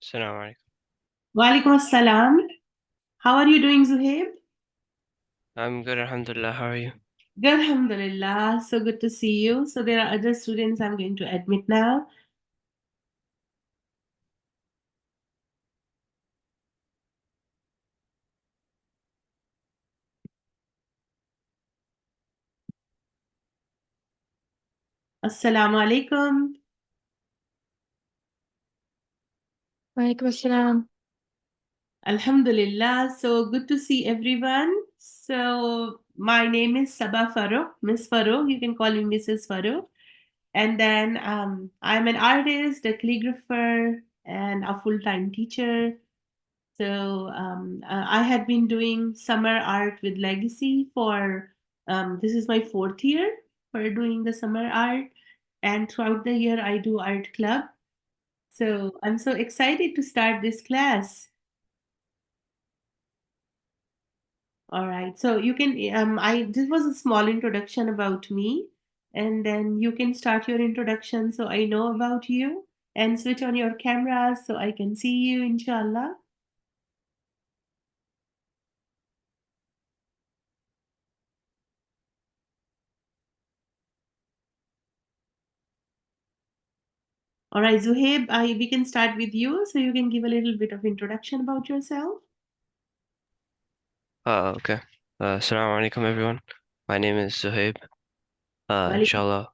Assalamu alaikum. Walaikum assalam. How are you doing, Zuhaib? I'm good, alhamdulillah. How are you? Good, alhamdulillah. So good to see you. So there are other students I'm going to admit now. Assalamu alaikum. Walaikum assalam. Alhamdulillah. So good to see everyone. So my name is Saba Farrukh, Miss Farrukh. You can call me Mrs. Farrukh. And then I'm an artist, a calligrapher, and a full-time teacher. So I had been doing summer art with Legacy for this is my fourth year for doing the summer art, and throughout the year I do art club. So I'm so excited to start this class. All right, so you can I this was a small introduction about me, and then you can start your introduction so I know about you and switch on your camera so I can see you, inshallah. All right, Zuhaib, we can start with you so you can give a little bit of introduction about yourself. Okay. Assalamu alaikum, everyone. My name is Zuhaib. Well, Inshallah,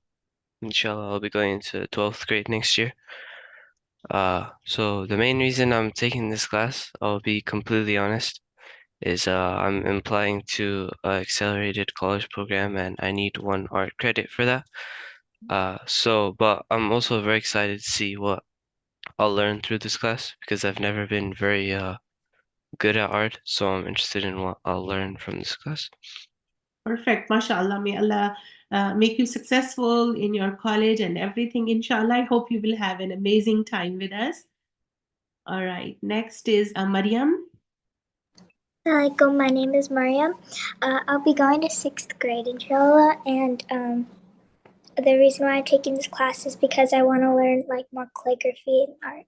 I'll be going into 12th grade next year. So the main reason I'm taking this class, I'll be completely honest, is I'm applying to an accelerated college program and I need one art credit for that. But I'm also very excited to see what I'll learn through this class because I've never been very good at art, so I'm interested in what I'll learn from this class. perfect, mashallah. May Allah make you successful in your college and everything, inshallah. I hope you will have an amazing time with us. All right, next is Mariam. Assalamualaikum, my name is Mariam. I'll be going to 6th grade, inshallah, and the reason why I'm taking this class is because I want to learn like more calligraphy and art.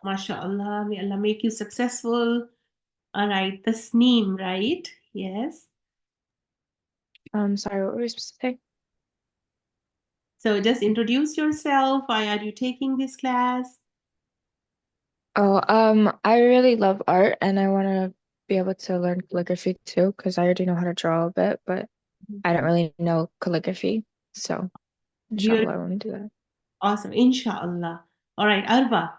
MashaAllah, may Allah make you successful. All right, Tasneem, right? Yes. Sorry, what were we supposed to say? So just introduce yourself. Why are you taking this class? Oh, I really love art and I want to be able to learn calligraphy too, because I already know how to draw a bit, but I don't really know calligraphy. So, You're inshallah, I want to do that. awesome, inshallah. All right, Arba.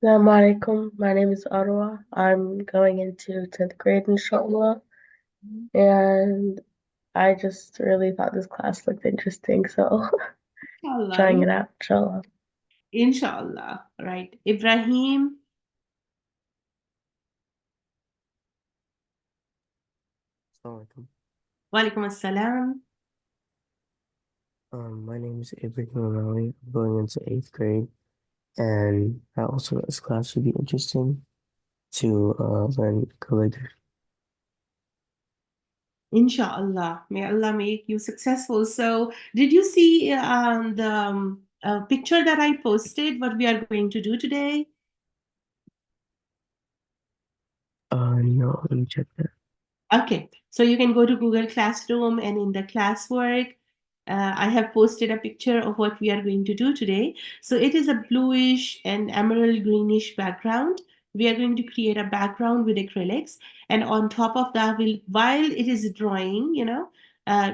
Assalamu alaikum. My name is Arwa. I'm going into 10th grade, inshallah. And I just really thought this class looked interesting, so Inshallah. trying it out, inshallah. Inshallah. Right. Ibrahim. Assalamu alaikum. Walaikum assalam. My name is Ibrahim Amali. I'm going into 8th grade, and I also thought this class would be interesting to learn calligraphy. Inshallah. May Allah make you successful. So, did you see the picture that I posted? What we are going to do today? No, let me check that. Okay, so you can go to Google Classroom and in the classwork, I have posted a picture of what we are going to do today. So it is a bluish and emerald greenish background. We are going to create a background with acrylics, and on top of that, while it is drying,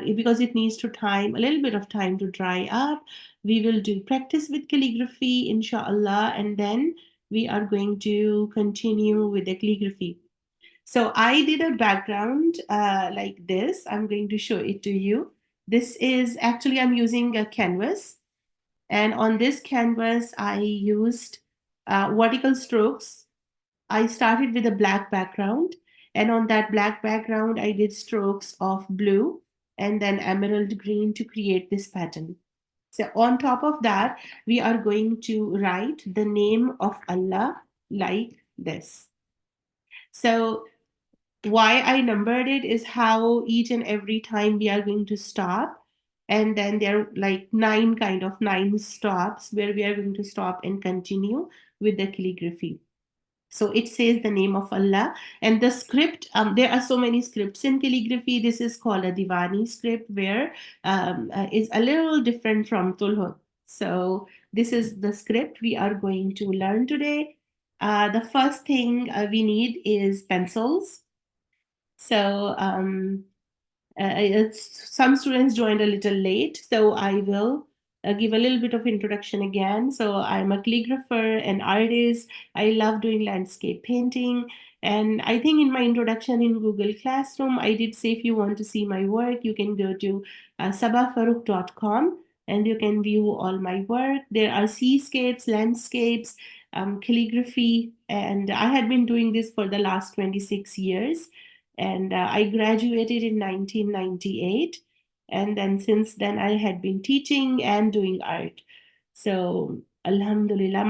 because it needs to time a little bit of time to dry up, we will do practice with calligraphy, inshallah, and then we are going to continue with the calligraphy. So I did a background like this. I'm going to show it to you. This is actually, I'm using a canvas. And on this canvas, I used vertical strokes. I started with a black background. And on that black background, I did strokes of blue and then emerald green to create this pattern. So on top of that, we are going to write the name of Allah like this. So why I numbered it is how each and every time we are going to stop, And then there are like 9 stops where we are going to stop and continue with the calligraphy. So it says the name of Allah, and the script. There are so many scripts in calligraphy. This is called a Diwani script, where is a little different from Tulhut. So this is the script we are going to learn today. The first thing we need is pencils. So some students joined a little late, so I will give a little bit of introduction again. So I'm a calligrapher, an artist. I love doing landscape painting. And I think in my introduction in Google Classroom, I did say if you want to see my work, you can go to sabafarrukh.com and you can view all my work. There are seascapes, landscapes, calligraphy, and I had been doing this for the last 26 years. And I graduated in 1998. And then since then, I had been teaching and doing art. So, Alhamdulillah,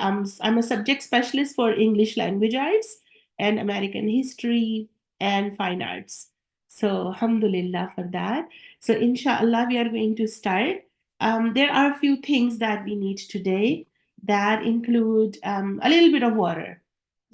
I'm a subject specialist for English language arts and American history and fine arts. So, Alhamdulillah for that. So, inshallah, we are going to start. There are a few things that we need today that include a little bit of water.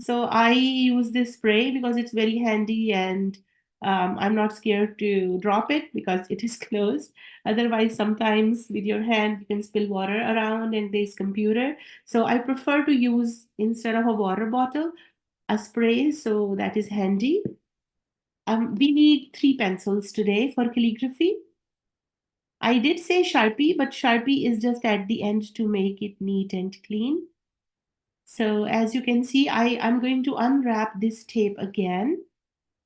So I use this spray because it's very handy, and I'm not scared to drop it because it is closed. Otherwise, sometimes with your hand, you can spill water around in this computer. So I prefer to use, instead of a water bottle, a spray, so that is handy. We need 3 pencils today for calligraphy. I did say Sharpie, but Sharpie is just at the end to make it neat and clean. So as you can see, I'm going to unwrap this tape again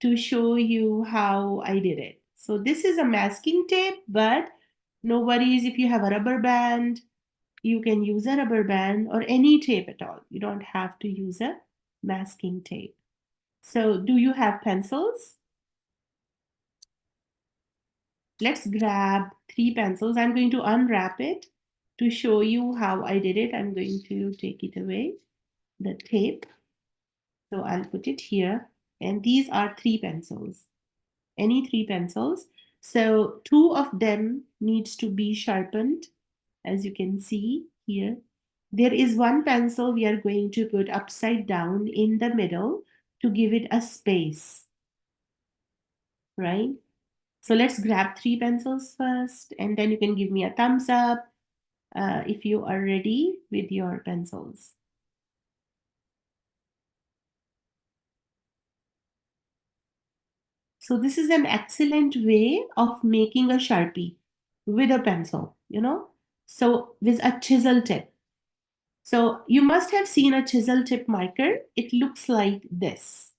to show you how I did it. So this is a masking tape, but no worries if you have a rubber band, you can use a rubber band or any tape at all. You don't have to use a masking tape. So do you have pencils? Let's grab 3 pencils. I'm going to unwrap it to show you how I did it. I'm going to take it away, the tape. So I'll put it here. And these are 3 pencils. Any 3 pencils. So 2 of them needs to be sharpened, as you can see here. There is 1 pencil we are going to put upside down in the middle to give it a space, right? So let's grab 3 pencils first, and then you can give me a thumbs up if you are ready with your pencils. So this is an excellent way of making a Sharpie with a pencil, so with a chisel tip. So you must have seen a chisel tip marker. It looks like this.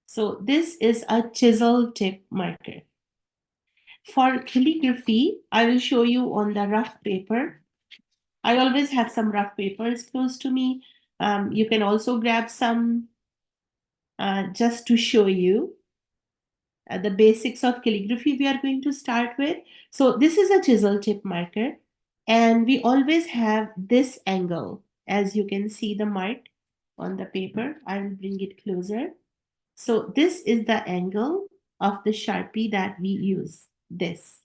So this is a chisel tip marker. For calligraphy, I will show you on the rough paper. I always have some rough papers close to me. You can also grab some just to show you the basics of calligraphy we are going to start with. So this is a chisel tip marker, and we always have this angle. As you can see the mark on the paper, I will bring it closer. So this is the angle of the Sharpie that we use, this.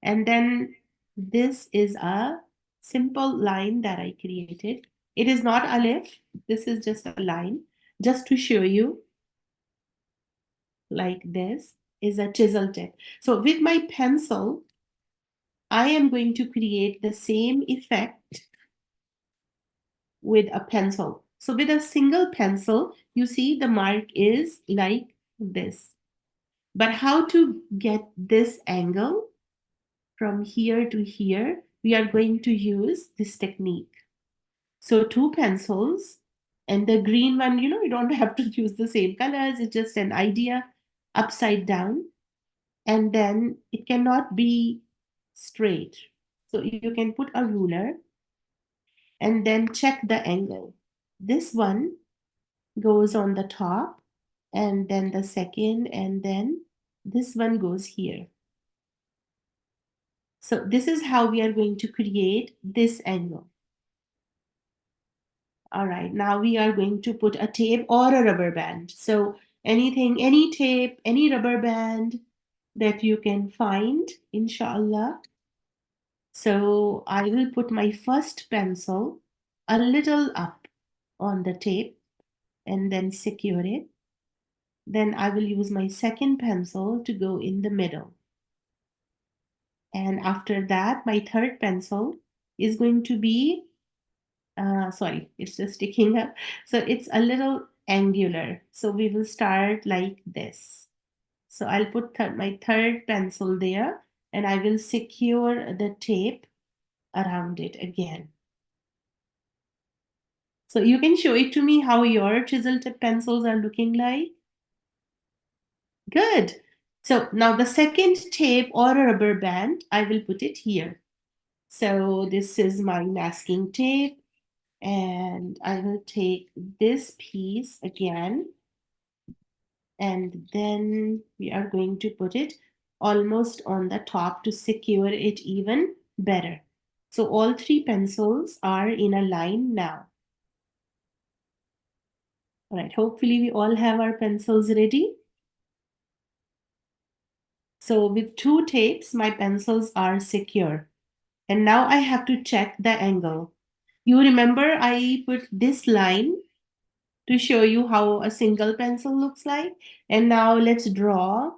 And then this is a simple line that I created. It is not alif, this is just a line, just to show you, like this is a chisel tip. So with my pencil, I am going to create the same effect with a pencil. So with a single pencil, you see the mark is like this. But how to get this angle from here to here, we are going to use this technique. So 2 pencils, and the green one, you don't have to use the same colors, it's just an idea, upside down. And then it cannot be straight. So you can put a ruler and then check the angle. This one goes on the top, and then the second, and then this one goes here. So this is how we are going to create this angle. All right, now we are going to put a tape or a rubber band. So anything, any tape, any rubber band that you can find, inshallah. So I will put my first pencil a little up on the tape and then secure it. Then I will use my second pencil to go in the middle. And after that, my third pencil is going to be, sorry, it's just sticking up. So it's a little angular. So we will start like this. So I'll put my third pencil there and I will secure the tape around it again. So you can show it to me how your chisel tip pencils are looking like. Good. So now the second tape or rubber band, I will put it here. So this is my masking tape and I will take this piece again and then we are going to put it almost on the top to secure it even better. So all three pencils are in a line now. All right, hopefully we all have our pencils ready. So with two tapes, my pencils are secure. And now I have to check the angle. You remember I put this line to show you how a single pencil looks like. And now let's draw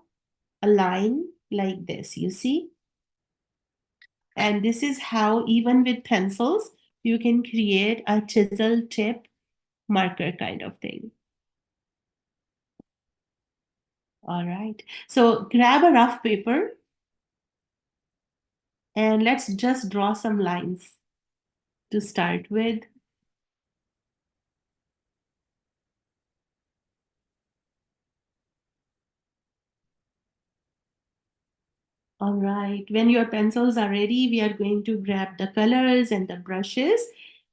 a line like this, you see? And this is how, even with pencils, you can create a chisel tip marker kind of thing. All right. So grab a rough paper and let's just draw some lines to start with. All right, when your pencils are ready, we are going to grab the colors and the brushes.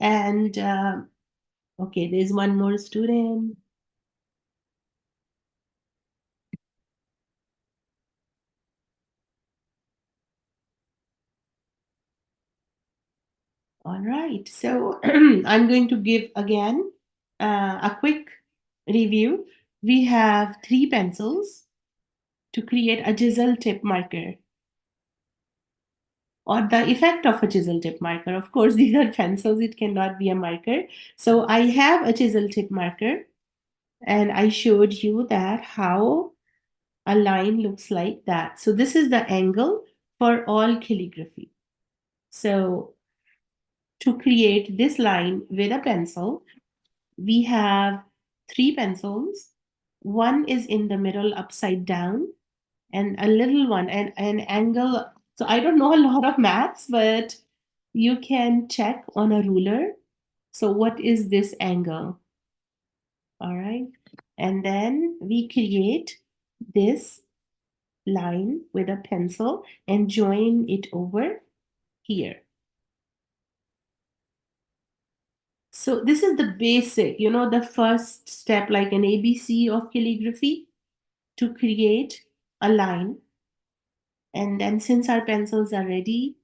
And okay, there's one more student. All right, so I'm going to give again a quick review. We have three pencils to create a chisel tip marker, or the effect of a chisel tip marker. Of course, these are pencils, it cannot be a marker. So I have a chisel tip marker, and I showed you that how a line looks like that. So this is the angle for all calligraphy. So to create this line with a pencil, we have three pencils. One is in the middle upside down and a little one and an angle. So I don't know a lot of maths, but you can check on a ruler. So what is this angle? All right. And then we create this line with a pencil and join it over here. So this is the basic, the first step, like an ABC of calligraphy, to create a line. And then since our pencils are ready,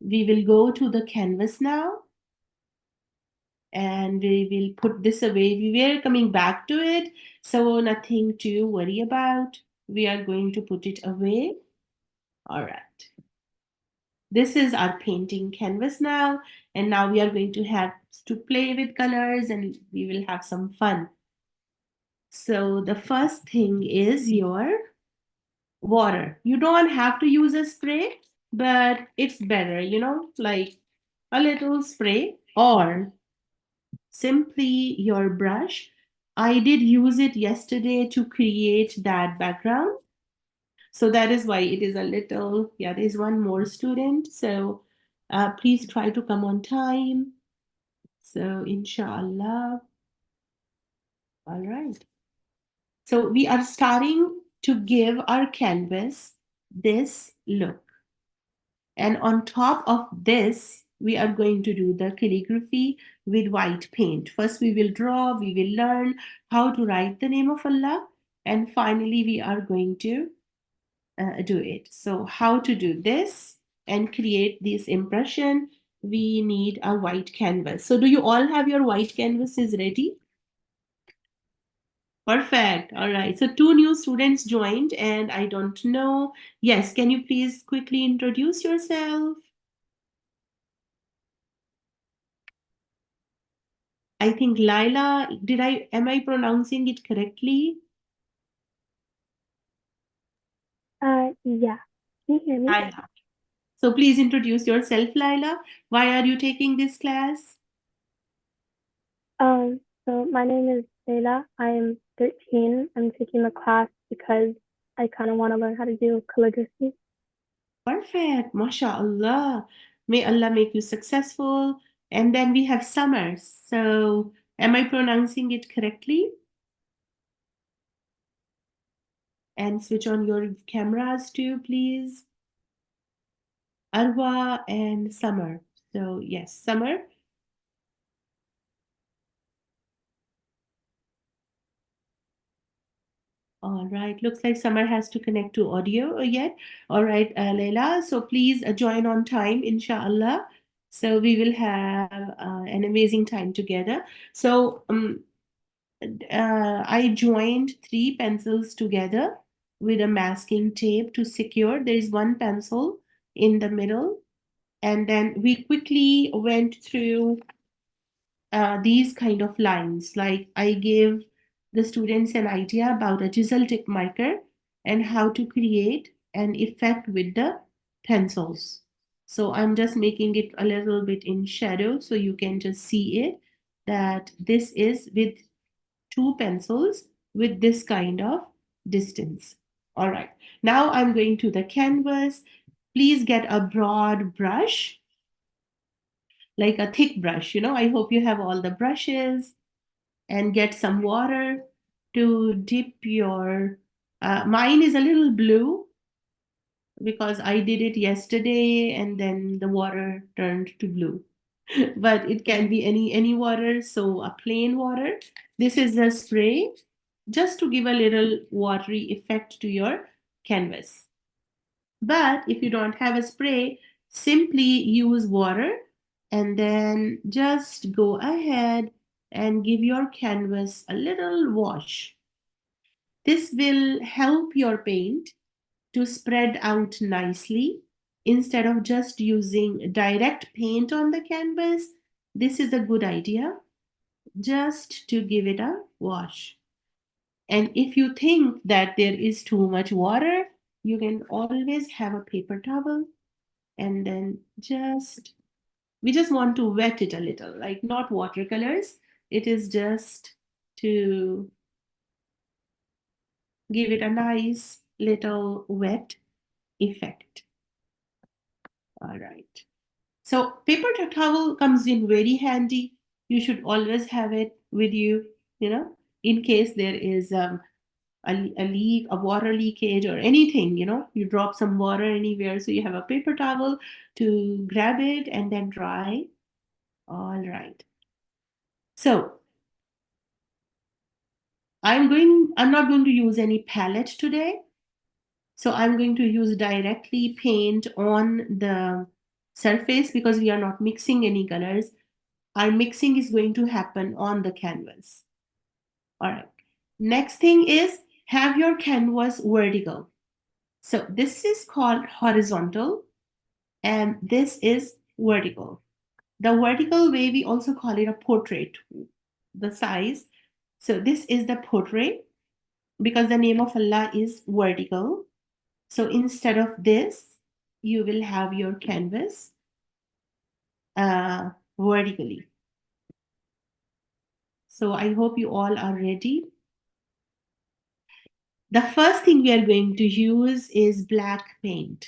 we will go to the canvas now and we will put this away. We were coming back to it, so nothing to worry about. We are going to put it away. All right. This is our painting canvas now, and now we are going to have to play with colors and we will have some fun. So the first thing is your water. You don't have to use a spray, but it's better, like a little spray or simply your brush. I did use it yesterday to create that background. So that is why it is a little, yeah, there's one more student. So please try to come on time. So inshallah. All right. So we are starting to give our canvas this look. And on top of this, we are going to do the calligraphy with white paint. First, we will draw, we will learn how to write the name of Allah. And finally, we are going to do it. So how to do this and create this impression, we need a white canvas. So do you all have your white canvases ready? Perfect. All right. So two new students joined, and I don't know. Yes, can you please quickly introduce yourself? I think Laila, am I pronouncing it correctly? Yeah. Can you hear me? Laila. So please introduce yourself, Laila. Why are you taking this class? So my name is Leila. I am 13. I'm taking the class because I kind of want to learn how to do calligraphy. Perfect. MashaAllah. May Allah make you successful. And then we have Summer. So am I pronouncing it correctly? And switch on your cameras too, please. Arwa and Summer. So yes, Summer. All right. Looks like Summer has to connect to audio yet. All right, Leila. So please join on time, inshallah. So we will have an amazing time together. So I joined three pencils together with a masking tape to secure. There is one pencil in the middle. And then we quickly went through these kind of lines. Like I gave the students an idea about a chisel tip marker and how to create an effect with the pencils. So I'm just making it a little bit in shadow so you can just see it, that this is with two pencils with this kind of distance. All right, now I'm going to the canvas. Please get a broad brush, like a thick brush. I hope you have all the brushes, and get some water to dip your, mine is a little blue because I did it yesterday and then the water turned to blue. But it can be any water, so a plain water. This is a spray just to give a little watery effect to your canvas. But if you don't have a spray, simply use water and then just go ahead and give your canvas a little wash. This will help your paint to spread out nicely. Instead of just using direct paint on the canvas, this is a good idea just to give it a wash. And if you think that there is too much water, you can always have a paper towel and then we just want to wet it a little, like not watercolors. It is just to give it a nice little wet effect. All right. So paper towel comes in very handy. You should always have it with you, in case there is a leak, a water leakage or anything, you drop some water anywhere. So you have a paper towel to grab it and then dry. All right. So I'm not going to use any palette today. So I'm going to use directly paint on the surface because we are not mixing any colors. Our mixing is going to happen on the canvas. All right. Next thing is have your canvas vertical. So this is called horizontal and this is vertical. The vertical way we also call it a portrait, the size. So this is the portrait because the name of Allah is vertical. So instead of this, you will have your canvas vertically. So I hope you all are ready. The first thing we are going to use is black paint.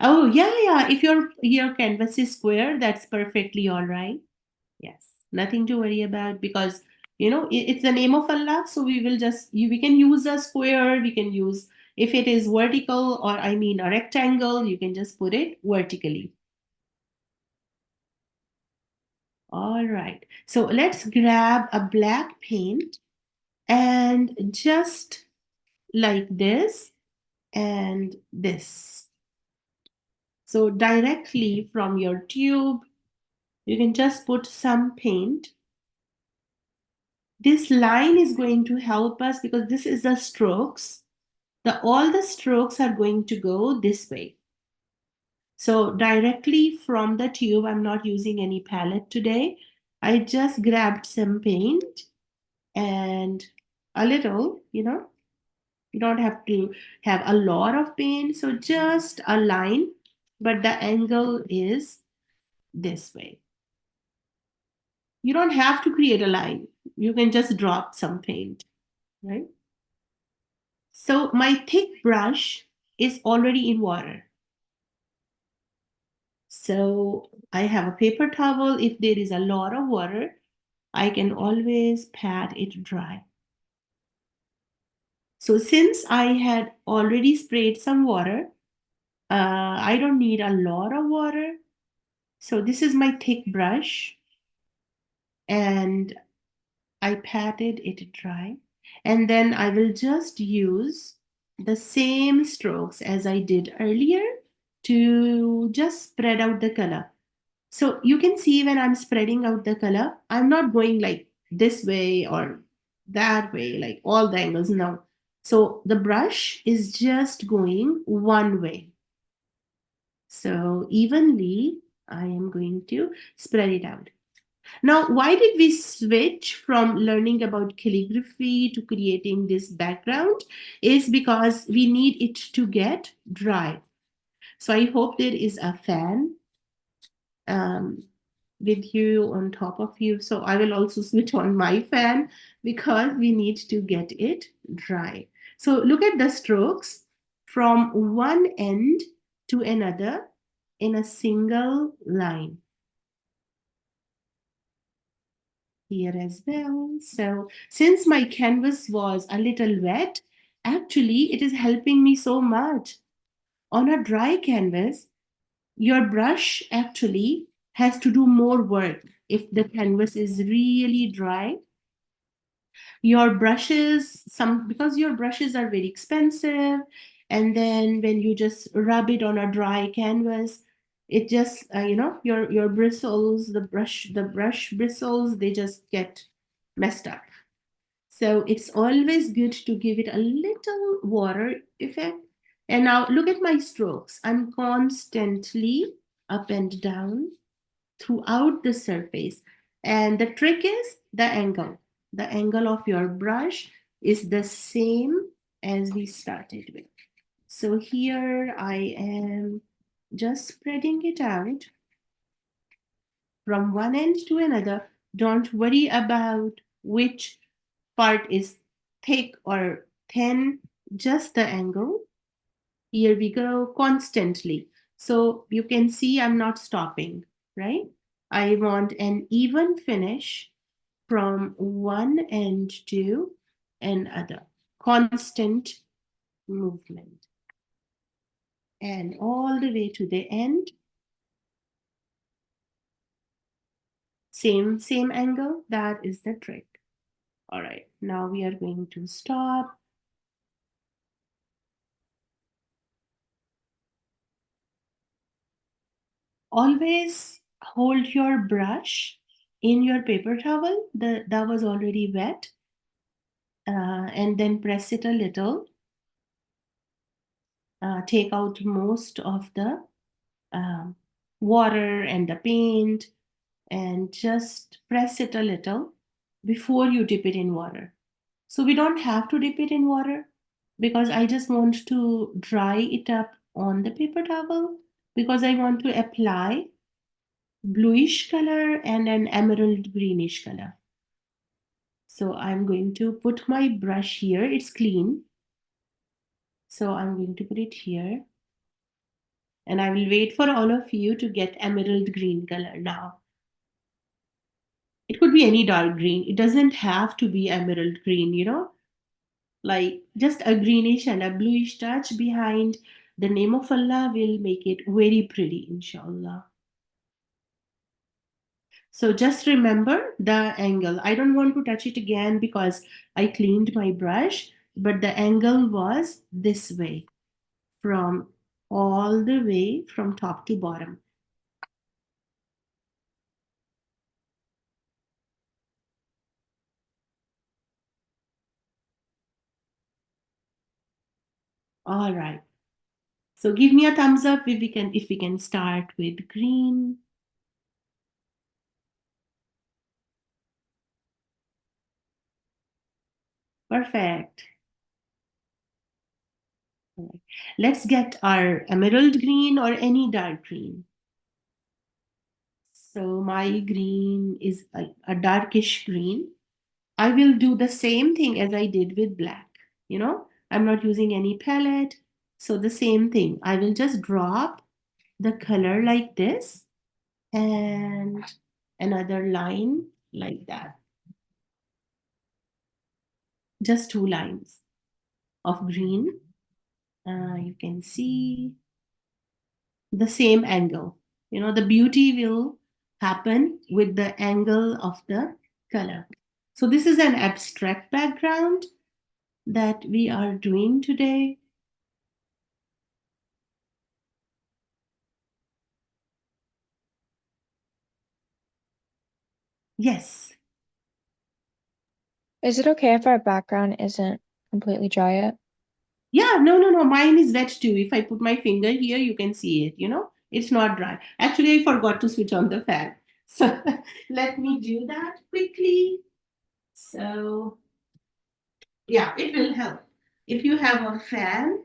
Oh, yeah. If your canvas is square, that's perfectly all right. Yes, nothing to worry about because it's the name of Allah. So we can use a square. We can use, if it is vertical or I mean a rectangle, you can just put it vertically. All right. So let's grab a black paint and just like this and this. So directly from your tube, you can just put some paint. This line is going to help us because this is the strokes. All the strokes are going to go this way. So directly from the tube, I'm not using any palette today. I just grabbed some paint and a little, you don't have to have a lot of paint. So just a line, but the angle is this way. You don't have to create a line. You can just drop some paint, right? So my thick brush is already in water. So I have a paper towel. If there is a lot of water, I can always pat it dry. So since I had already sprayed some water, I don't need a lot of water. So this is my thick brush and I patted it dry. And then I will just use the same strokes as I did earlier to just spread out the color. So you can see when I'm spreading out the color, I'm not going like this way or that way, like all the angles. No. So the brush is just going one way. So evenly, I am going to spread it out. Now, why did we switch from learning about calligraphy to creating this background? Is because we need it to get dry. So I hope there is a fan with you on top of you. So I will also switch on my fan because we need to get it dry. So look at the strokes from one end to another in a single line. Here as well. So since my canvas was a little wet, actually it is helping me so much. On a dry canvas, your brush actually has to do more work. If the canvas is really dry, your brushes, because your brushes are very expensive, and then when you just rub it on a dry canvas, it just your bristles, the brush bristles, they just get messed up. So it's always good to give it a little water effect. And now look at my strokes. I'm constantly up and down throughout the surface. And the trick is the angle. The angle of your brush is the same as we started with. So here I am just spreading it out from one end to another. Don't worry about which part is thick or thin, just the angle. Here we go constantly. So you can see I'm not stopping, right? I want an even finish from one end to another. Constant movement. And all the way to the end. Same angle. That is the trick. All right, now we are going to stop. Always hold your brush in your paper towel that was already wet, and then press it a little. Take out most of the water and the paint and just press it a little before you dip it in water. So we don't have to dip it in water because I just want to dry it up on the paper towel because I want to apply bluish color and an emerald greenish color. So I'm going to put my brush here. It's clean. So I'm going to put it here. And I will wait for all of you to get emerald green color now. It could be any dark green. It doesn't have to be emerald green, like just a greenish and a bluish touch behind the name of Allah will make it very pretty, inshallah. So just remember the angle. I don't want to touch it again because I cleaned my brush, but the angle was this way from all the way from top to bottom. All right. So give me a thumbs up if we can start with green. Perfect. Let's get our emerald green or any dark green. So my green is a darkish green. I will do the same thing as I did with black. You know, I'm not using any palette. So the same thing. I will just drop the color like this and another line like that. Just two lines of green. You can see the same angle. You know, the beauty will happen with the angle of the color. So this is an abstract background that we are doing today. Yes. Is it okay if our background isn't completely dry yet? Yeah, no. Mine is wet too. If I put my finger here, you can see it, you know, it's not dry. Actually, I forgot to switch on the fan. So let me do that quickly. So yeah, it will help. If you have a fan,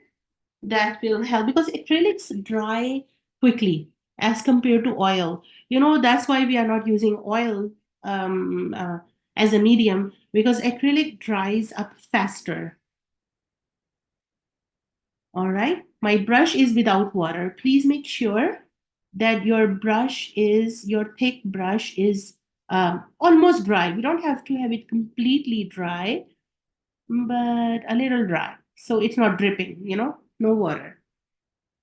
that will help because acrylics dry quickly as compared to oil. You know, that's why we are not using oil um, uh, as a medium because acrylic dries up faster. All right, my brush is without water. Please make sure that your thick brush is almost dry. We don't have to have it completely dry, but a little dry. So it's not dripping, you know, no water.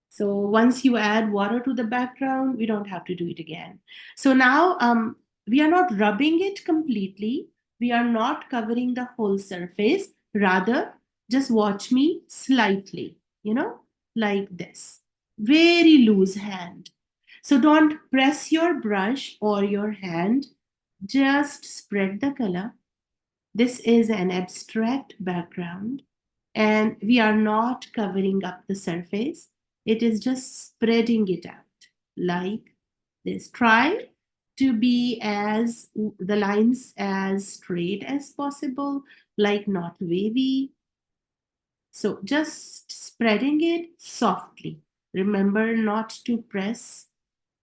So once you add water to the background, we don't have to do it again. So now we are not rubbing it completely. We are not covering the whole surface. Rather, just watch me slightly, you know, like this. Very loose hand. So don't press your brush or your hand. Just spread the color. This is an abstract background and we are not covering up the surface. It is just spreading it out like this. Try to be as the lines as straight as possible, like not wavy. So just spreading it softly. Remember not to press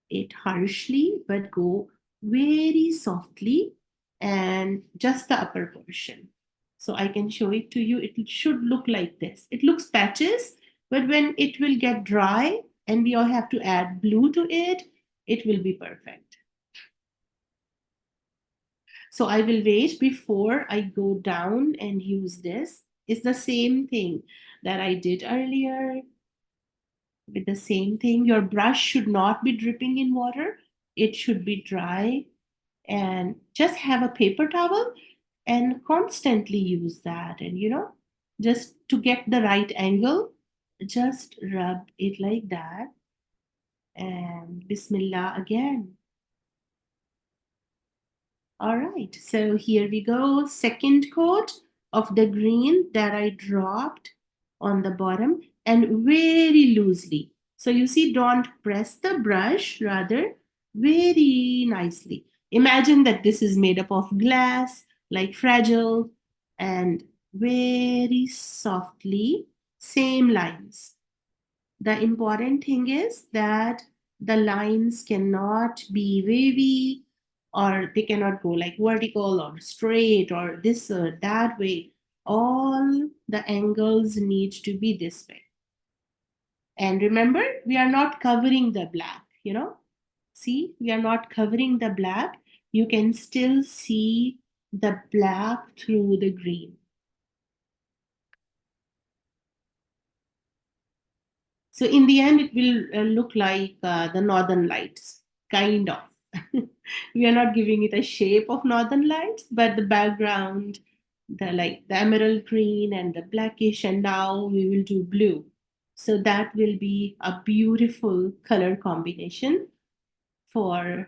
it harshly, but go very softly and just the upper portion. So I can show it to you. It should look like this. It looks patches, but when it will get dry and we all have to add blue to it, it will be perfect. So I will wait before I go down and use this. It's the same thing that I did earlier with the same thing. Your brush should not be dripping in water. It should be dry and just have a paper towel and constantly use that. And, you know, just to get the right angle, just rub it like that. And Bismillah again. All right, so here we go. Second coat of the green that I dropped on the bottom and very loosely. So you see, don't press the brush, rather very nicely. Imagine that this is made up of glass, like fragile, and very softly, same lines. The important thing is that the lines cannot be wavy or they cannot go like vertical or straight or this or that way. All the angles need to be this way. And remember, we are not covering the black, you know. See, we are not covering the black. You can still see the black through the green. So in the end, it will look like the northern lights, kind of. We are not giving it a shape of northern lights, but the background, the emerald green and the blackish, and now we will do blue. So that will be a beautiful color combination for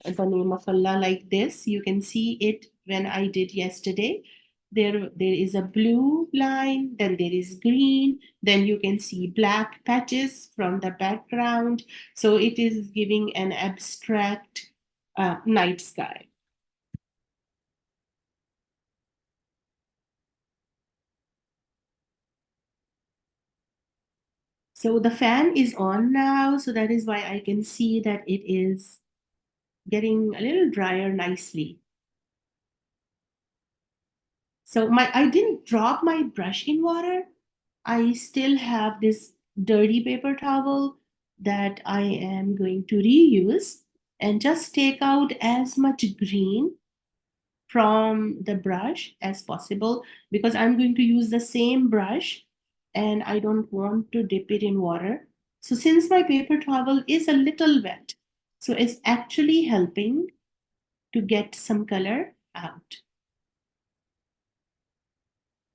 the name of Allah like this. You can see it when I did yesterday. There is a blue line, then there is green, then you can see black patches from the background. So it is giving an abstract night sky. So the fan is on now, so that is why I can see that it is getting a little drier nicely. So I didn't drop my brush in water. I still have this dirty paper towel that I am going to reuse and just take out as much green from the brush as possible, because I'm going to use the same brush and I don't want to dip it in water. So since my paper towel is a little wet, so it's actually helping to get some color out.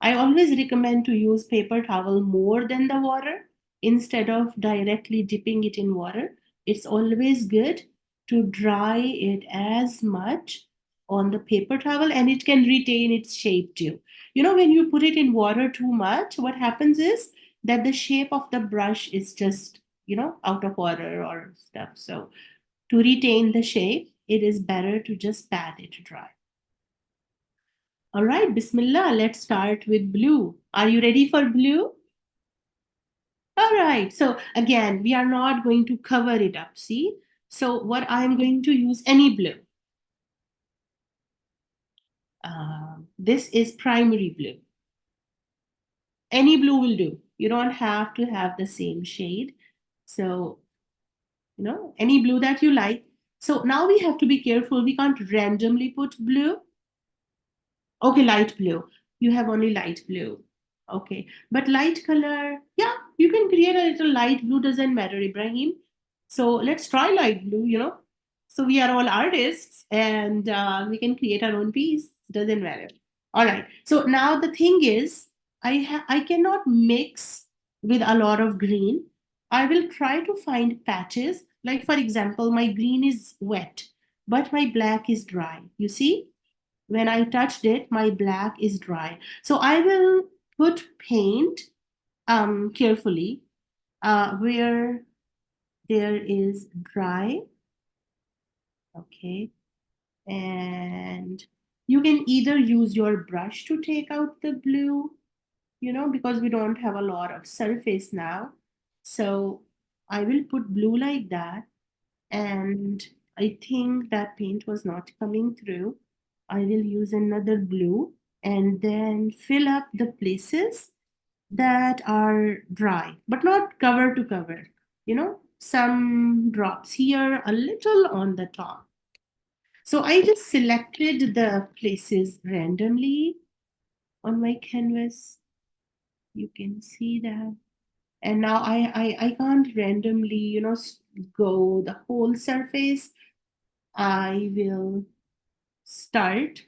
I always recommend to use paper towel more than the water instead of directly dipping it in water. It's always good to dry it as much on the paper towel, and it can retain its shape too. You know, when you put it in water too much, what happens is that the shape of the brush is just, out of order or stuff. So to retain the shape, it is better to just pat it dry. All right, Bismillah, let's start with blue. Are you ready for blue? All right, so again, we are not going to cover it up, see? So what I'm going to use, any blue. This is primary blue. Any blue will do. You don't have to have the same shade. So, any blue that you like. So now we have to be careful. We can't randomly put blue. Okay, light blue. You have only light blue. Okay, but light color, yeah, you can create a little light blue, doesn't matter, Ibrahim. So let's try light blue. So we are all artists and we can create our own piece, doesn't matter. All right, so now the thing is, I cannot mix with a lot of green. I will try to find patches. Like for example, my green is wet, but my black is dry. You see? When I touched it, my black is dry. So I will put paint carefully where there is dry. Okay. And you can either use your brush to take out the blue, because we don't have a lot of surface now. So I will put blue like that. And I think that paint was not coming through. I will use another blue and then fill up the places that are dry, but not cover to cover. Some drops here, a little on the top. So I just selected the places randomly on my canvas. You can see that. And now I can't randomly, go the whole surface. I will start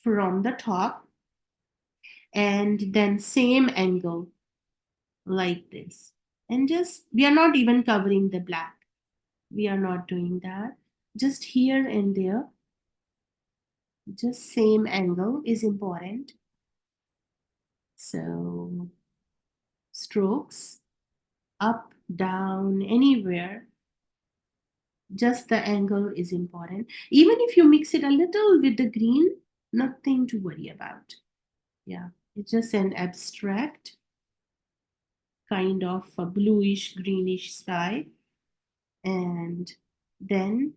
from the top and then same angle like this. And just, we are not even covering the black. We are not doing that. Just here and there. Just same angle is important. So strokes, up, down, anywhere. Just the angle is important. Even if you mix it a little with the green, nothing to worry about. Yeah, it's just an abstract kind of a bluish greenish sky. And then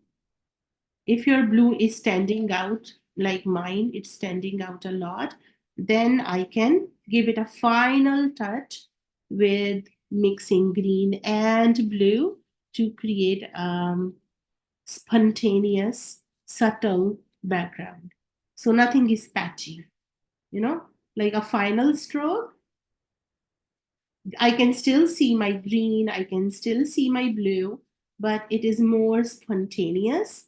if your blue is standing out like mine, it's standing out a lot, then I can give it a final touch with mixing green and blue to create spontaneous, subtle background. So nothing is patchy, like a final stroke. I can still see my green, I can still see my blue, but it is more spontaneous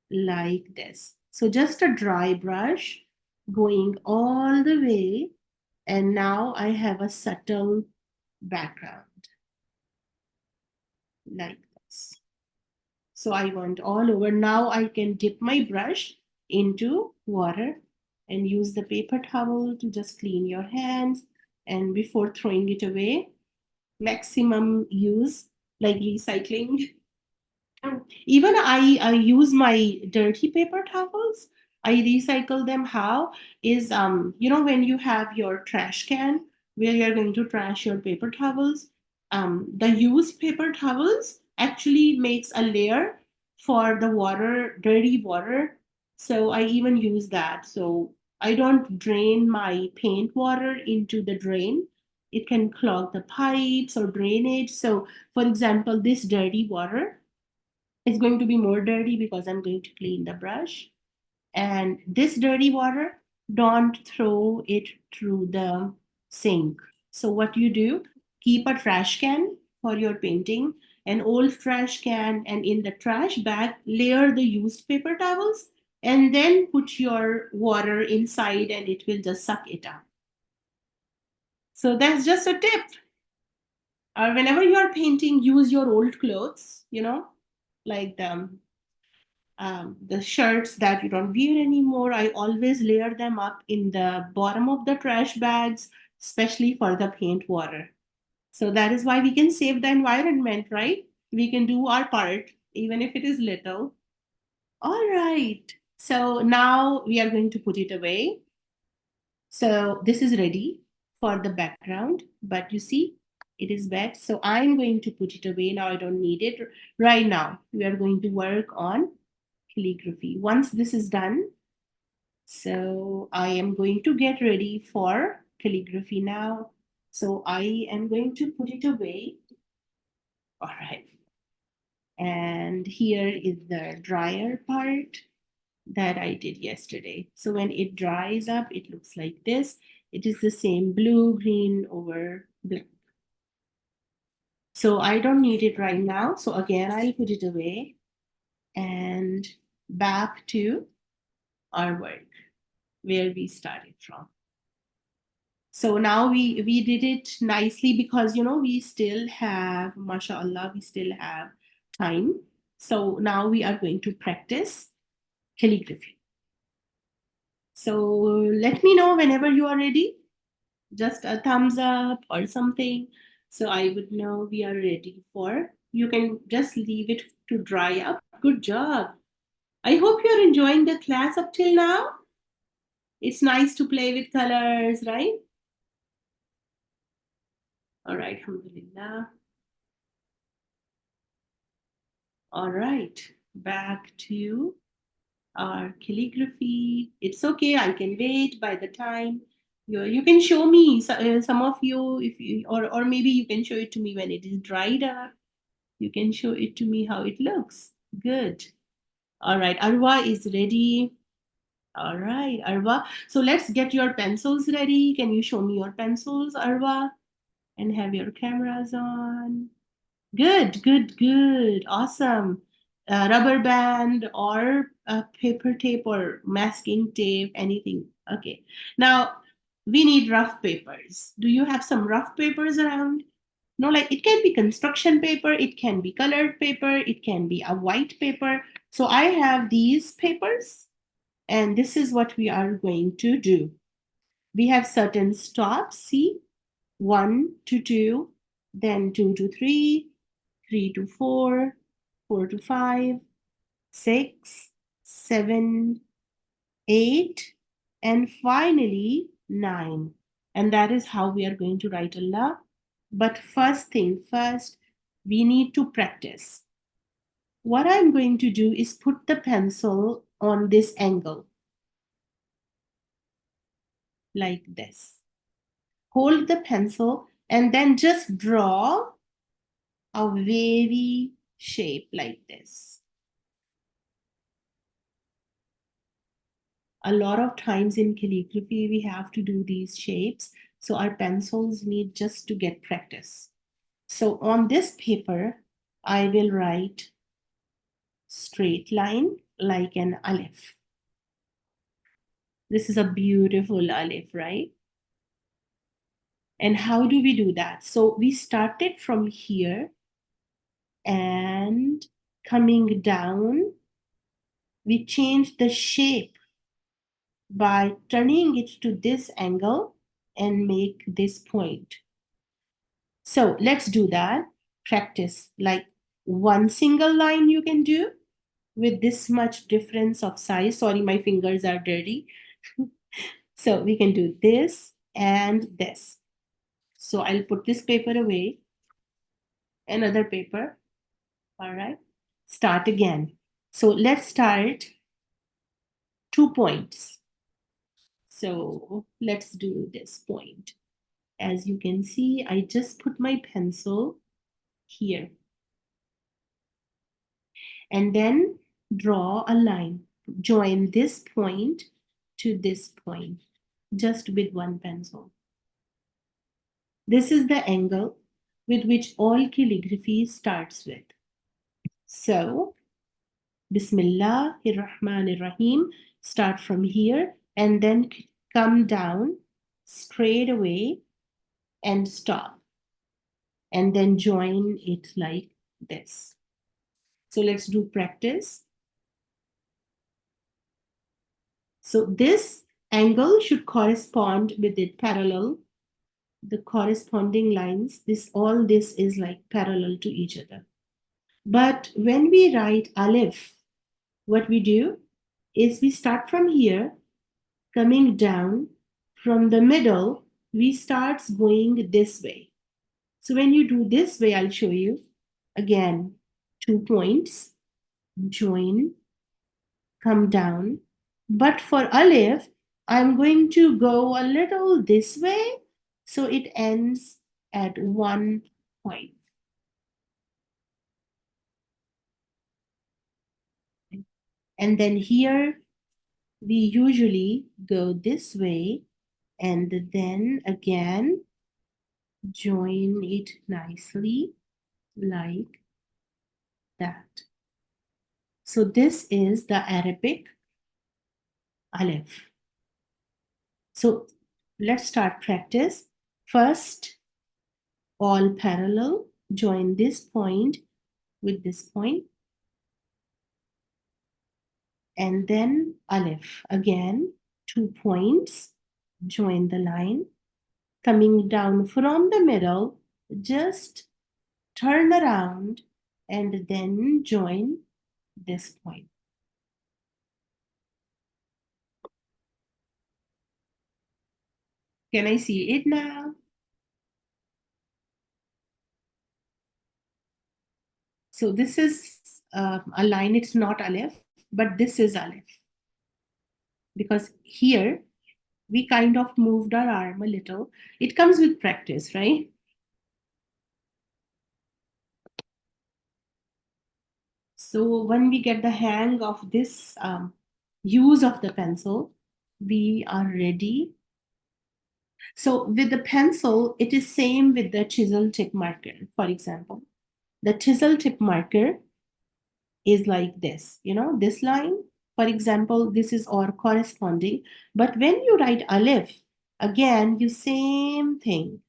like this. So just a dry brush going all the way And now I have a subtle background like this. So I want all over. Now I can dip my brush into water and use the paper towel to just clean your hands. And before throwing it away, maximum use, like recycling. Even I use my dirty paper towels. I recycle them. How is when you have your trash can where you're going to trash your paper towels, the used paper towels actually makes a layer for the water, dirty water. So I even use that. So I don't drain my paint water into the drain. It can clog the pipes or drainage. So for example, this dirty water, it's going to be more dirty because I'm going to clean the brush. And this dirty water, don't throw it through the sink. So what you do, keep a trash can for your painting, an old trash can, and in the trash bag, layer the used paper towels, and then put your water inside and it will just suck it up. So that's just a tip. Or whenever you are painting, use your old clothes, like the shirts that you don't wear anymore. I always layer them up in the bottom of the trash bags, especially for the paint water. So that is why we can save the environment, right? We can do our part, even if it is little. All right. So now we are going to put it away. So this is ready for the background, but you see, it is wet. So I'm going to put it away now. I don't need it right now. We are going to work on calligraphy. Once this is done, so I am going to get ready for calligraphy now. So I am going to put it away. All right. And here is the dryer part that I did yesterday. So when it dries up, it looks like this. It is the same blue, green over black. So I don't need it right now. So again, I'll put it away and back to our work where we started from. So now we did it nicely because we still have, mashallah, we still have time. So now we are going to practice calligraphy. So let me know whenever you are ready. Just a thumbs up or something, so I would know we are ready for. You can just leave it to dry up. Good job. I hope you're enjoying the class up till now. It's nice to play with colors, right? All right, alhamdulillah. All right, back to our calligraphy. It's okay, I can wait. By the time you can show me, some of you, if you, or maybe you can show it to me when it is dried up. You can show it to me how it looks. Good. All right, Arwa is ready. All right, Arwa. So let's get your pencils ready. Can you show me your pencils, Arwa? And have your cameras on. Good, good, good. Awesome. Rubber band or paper tape or masking tape, anything. Okay. Now, we need rough papers. Do you have some rough papers around? No, like it can be construction paper, it can be colored paper, it can be a white paper. So I have these papers, and this is what we are going to do. We have certain stops, see? 1 to 2, then 2 to 3, 3 to 4, 4 to 5, 6, 7, 8, and finally 9. And that is how we are going to write Allah. But first thing first, we need to practice. What I'm going to do is put the pencil on this angle, like this. Hold the pencil and then just draw a wavy shape like this. A lot of times in calligraphy, we have to do these shapes. So our pencils need just to get practice. So on this paper, I will write straight line like an alif. This is a beautiful alif, right? And how do we do that? So we started from here and coming down, we changed the shape by turning it to this angle and make this point. So let's do that. Practice like one single line you can do with this much difference of size. Sorry, my fingers are dirty. So we can do this and this. So I'll put this paper away, another paper. All right, start again. So let's start 2 points. So let's do this point. As you can see, I just put my pencil here and then draw a line. Join this point to this point just with one pencil. This is the angle with which all calligraphy starts with. So, Bismillahirrahmanirrahim, start from here and then come down straight away and stop. And then join it like this. So let's do practice. So this angle should correspond with it parallel, the corresponding lines. All this is like parallel to each other. But when we write alif, what we do is we start from here, coming down from the middle, we start going this way. So when you do this way, I'll show you again, 2 points, join, come down. But for alif, I'm going to go a little this way, so it ends at 1 point. And then here, we usually go this way, and then again, join it nicely like that. So this is the Arabic alif. So let's start practice. First, all parallel, join this point with this point. And then alif, again, 2 points, join the line. Coming down from the middle, just turn around and then join this point. Can I see it now? So this is a line, it's not alif, but this is alif. Because here, we kind of moved our arm a little. It comes with practice, right? So when we get the hang of this use of the pencil, we are ready. So with the pencil, it is same with the chisel tip marker, for example. The chisel tip marker is like this, this line. For example, this is our corresponding. But when you write alif, again, you same thing.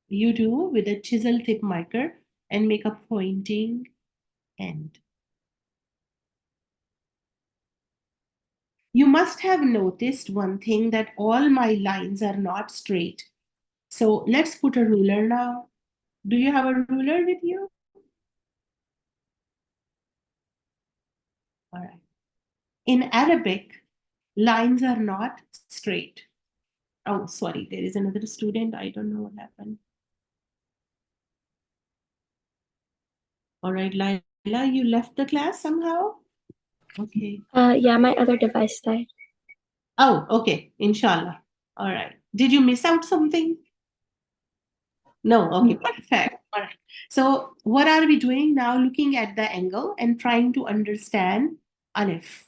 You do with a chisel tip marker and make a pointing end. You must have noticed one thing, that all my lines are not straight. So let's put a ruler now. Do you have a ruler with you? All right. In Arabic, lines are not straight. Oh, sorry, there is another student. I don't know what happened. All right, Laila, you left the class somehow? Okay. Yeah, my other device died. Oh, okay. Inshallah. All right. Did you miss out something? No. Okay, perfect. All right. So what are we doing now? Looking at the angle and trying to understand alif.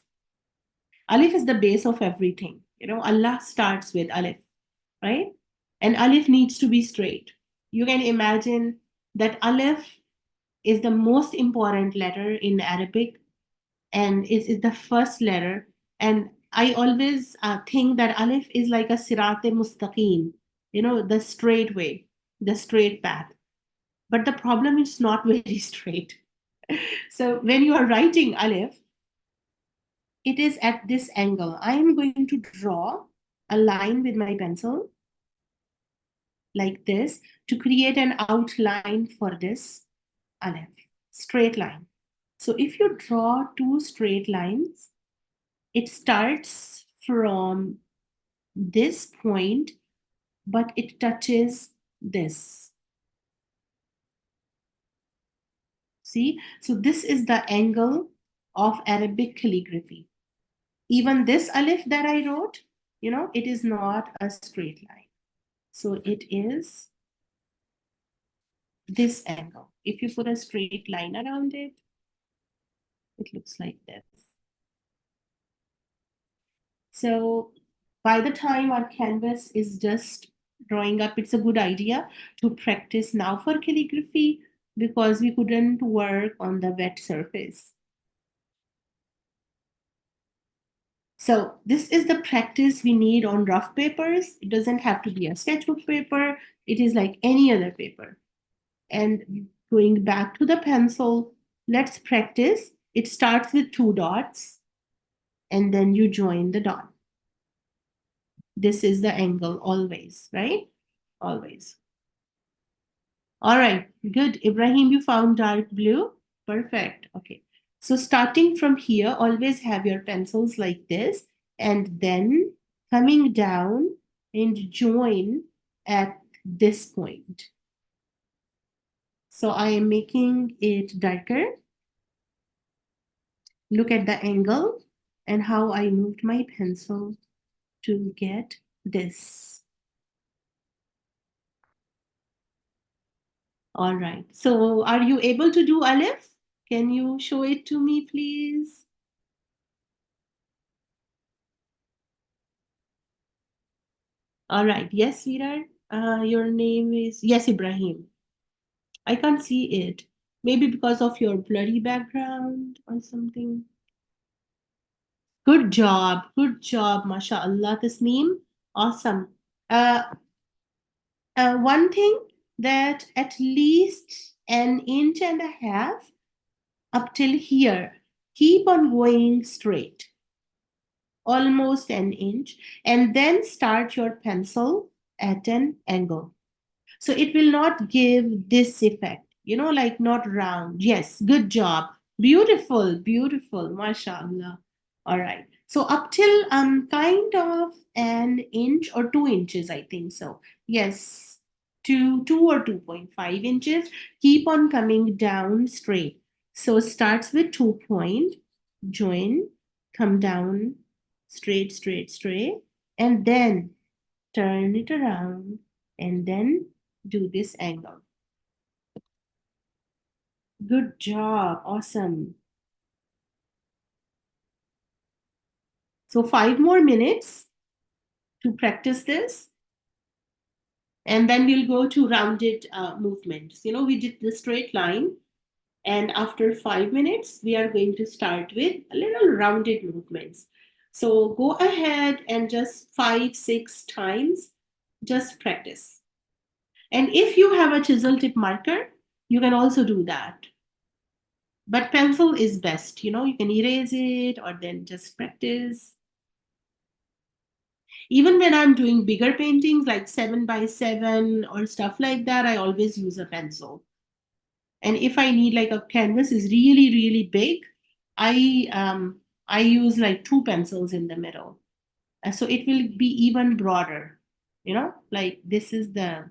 Alif is the base of everything. Allah starts with alif, right? And alif needs to be straight. You can imagine that alif is the most important letter in Arabic, and is the first letter. And I always think that alif is like a sirat mustaqim. the straight way, the straight path. But the problem is not very straight. So when you are writing Aleph, it is at this angle. I am going to draw a line with my pencil like this to create an outline for this Aleph, straight line. So if you draw two straight lines, it starts from this point, but it touches this. See, so this is the angle of Arabic calligraphy. Even this Aleph that I wrote, it is not a straight line. So it is this angle. If you put a straight line around it, it looks like this. So by the time our canvas is just drawing up, it's a good idea to practice now for calligraphy because we couldn't work on the wet surface. So this is the practice we need on rough papers. It doesn't have to be a sketchbook paper. It is like any other paper. And going back to the pencil, let's practice. It starts with 2 dots and then you join the dot. This is the angle always, right? Always. All right, good. Ibrahim, you found dark blue. Perfect. Okay. So starting from here, always have your pencils like this and then coming down and join at this point. So I am making it darker. Look at the angle and how I moved my pencil to get this. All right. So are you able to do Aleph? Can you show it to me, please? All right. Yes, Virar. Your name is, yes, Ibrahim. I can't see it. Maybe because of your blurry background or something. Good job. Good job. MashaAllah, Tasneem. Awesome. One thing that at least 1.5 inches up till here, keep on going straight, almost 1 inch, and then start your pencil at an angle. So it will not give this effect, like not round. Yes, good job. Beautiful, beautiful, mashallah. All right. So up till kind of 1 inch or 2 inches, I think so. Yes, two or 2.5 inches. Keep on coming down straight. So starts with 2 point, join, come down straight, straight, straight, and then turn it around and then do this angle. Good job. Awesome. So 5 more minutes to practice this. And then we'll go to rounded movements. We did the straight line. And after 5 minutes, we are going to start with a little rounded movements. So go ahead and just 5, 6 times, just practice. And if you have a chisel tip marker, you can also do that. But pencil is best, you can erase it or then just practice. Even when I'm doing bigger paintings like 7x7 or stuff like that, I always use a pencil. And if I need like a canvas is really, really big, I use like 2 pencils in the middle. So it will be even broader, like this is the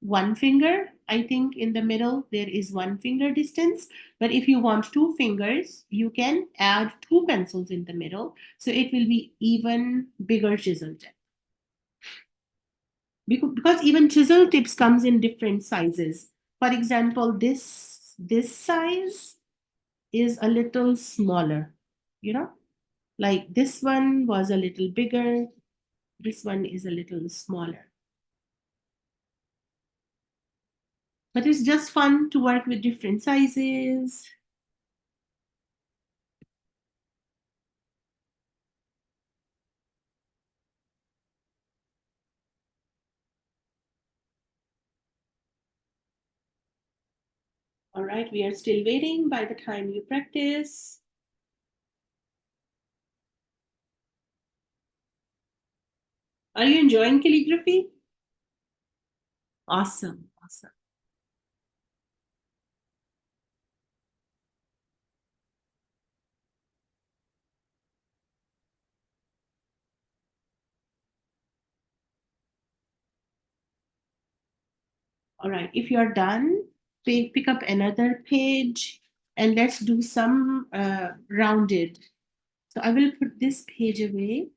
1 finger. I think in the middle there is 1 finger distance, but if you want 2 fingers, you can add 2 pencils in the middle, so it will be even bigger chisel tip. Because even chisel tips comes in different sizes. For example, this size is a little smaller, like this one was a little bigger, this one is a little smaller. But it's just fun to work with different sizes. All right, we are still waiting by the time you practice. Are you enjoying calligraphy? Awesome, awesome. All right, if you're done, pick up another page and let's do some rounded. So I will put this page away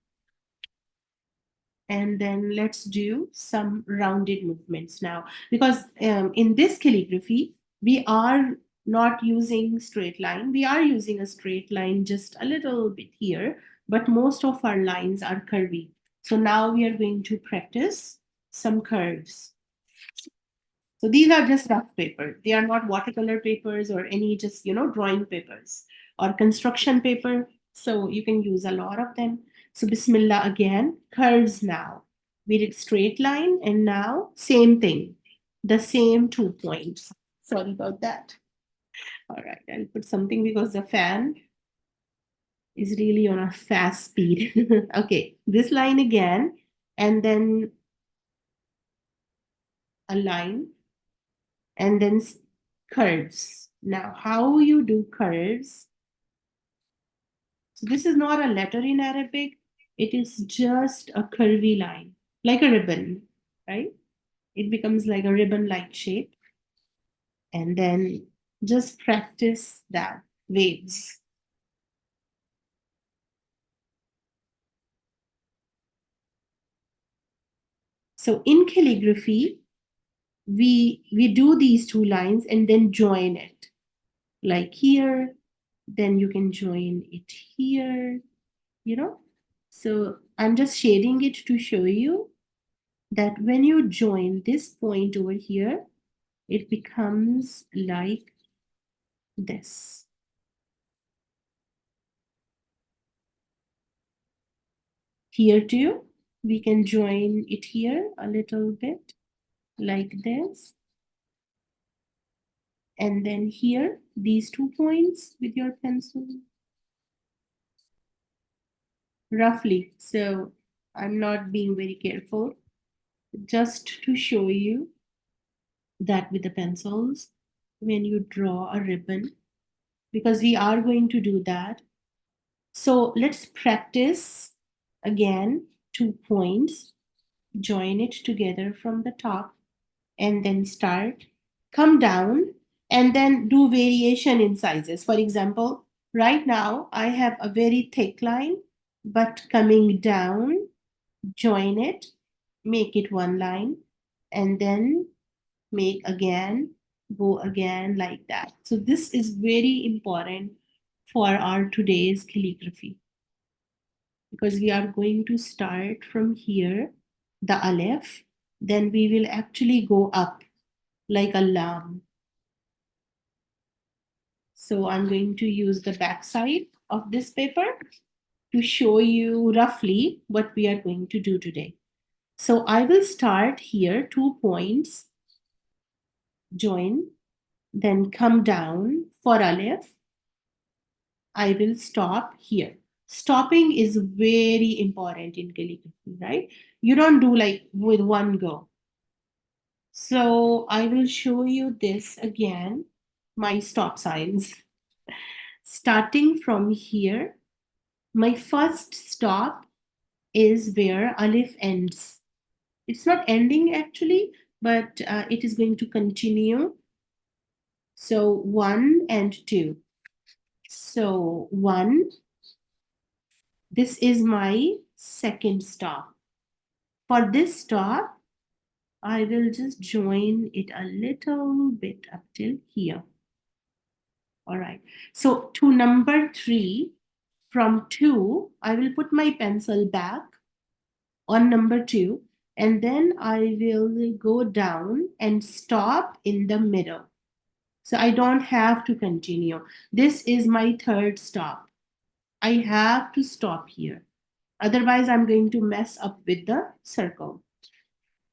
and then let's do some rounded movements now. Because in this calligraphy, we are not using straight line. We are using a straight line just a little bit here, but most of our lines are curvy. So now we are going to practice some curves. So these are just rough paper. They are not watercolor papers or any just, drawing papers or construction paper. So you can use a lot of them. So Bismillah again, curves now. We did straight line and now same thing, the same 2 points. Sorry about that. All right, I'll put something because the fan is really on a fast speed. Okay, this line again, and then a line, and then curves. Now, how you do curves? So this is not a letter in Arabic. It is just a curvy line, like a ribbon, right? It becomes like a ribbon-like shape. And then just practice that, waves. So in calligraphy, we do these 2 lines and then join it. Like here, then you can join it here, So I'm just shading it to show you that when you join this point over here, it becomes like this. Here too, we can join it here a little bit like this. And then here, these 2 points with your pencil. Roughly, so I'm not being very careful. Just to show you that with the pencils, when you draw a ribbon, because we are going to do that. So let's practice again 2 points, join it together from the top, and then start, come down, and then do variation in sizes. For example, right now I have a very thick line, but coming down, join it, make it 1 line, and then make again, go again like that. So this is very important for our today's calligraphy, because we are going to start from here, the aleph, then we will actually go up like a lam. So I'm going to use the back side of this paper to show you roughly what we are going to do today. So I will start here, 2 points, join, then come down for aleph. I will stop here. Stopping is very important in calligraphy, right? You don't do like with one go. So I will show you this again, my stop signs. Starting from here, my first stop is where aleph ends. It's not ending actually, but it is going to continue. So 1 and 2. So 1, this is my second stop. For this stop, I will just join it a little bit up till here. All right. So to number 3, from 2, I will put my pencil back on number 2, and then I will go down and stop in the middle. So I don't have to continue. This is my third stop. I have to stop here. Otherwise, I'm going to mess up with the circle.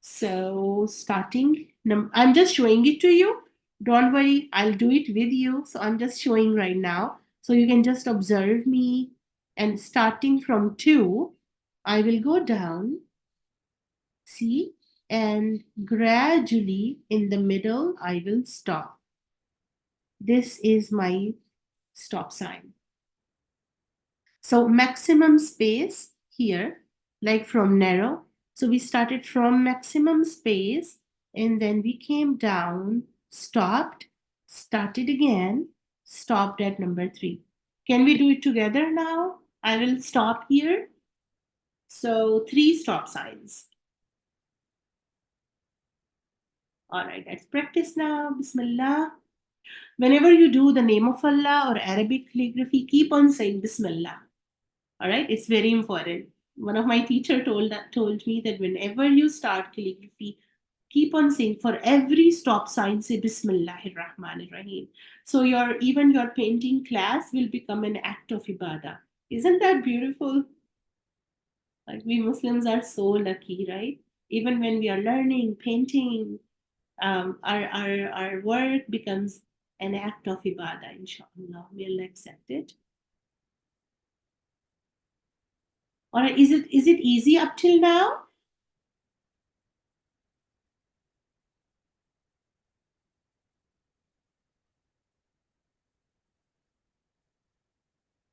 So starting, I'm just showing it to you. Don't worry, I'll do it with you. So I'm just showing right now. So you can just observe me. And starting from 2, I will go down, see, and gradually in the middle, I will stop. This is my stop sign. So maximum space here, like from narrow. So we started from maximum space and then we came down, stopped, started again, stopped at number 3. Can we do it together now? I will stop here. So 3 stop signs. All right, let's practice now. Bismillah. Whenever you do the name of Allah or Arabic calligraphy, keep on saying Bismillah. All right, it's very important. One of my teacher told me that whenever you start calligraphy, keep on saying for every stop sign say Bismillahir Rahmanir Rahim. So even your painting class will become an act of ibadah. Isn't that beautiful? Like we Muslims are so lucky, right? Even when we are learning painting, our work becomes an act of ibadah. Inshallah, we'll accept it. Or is it easy up till now?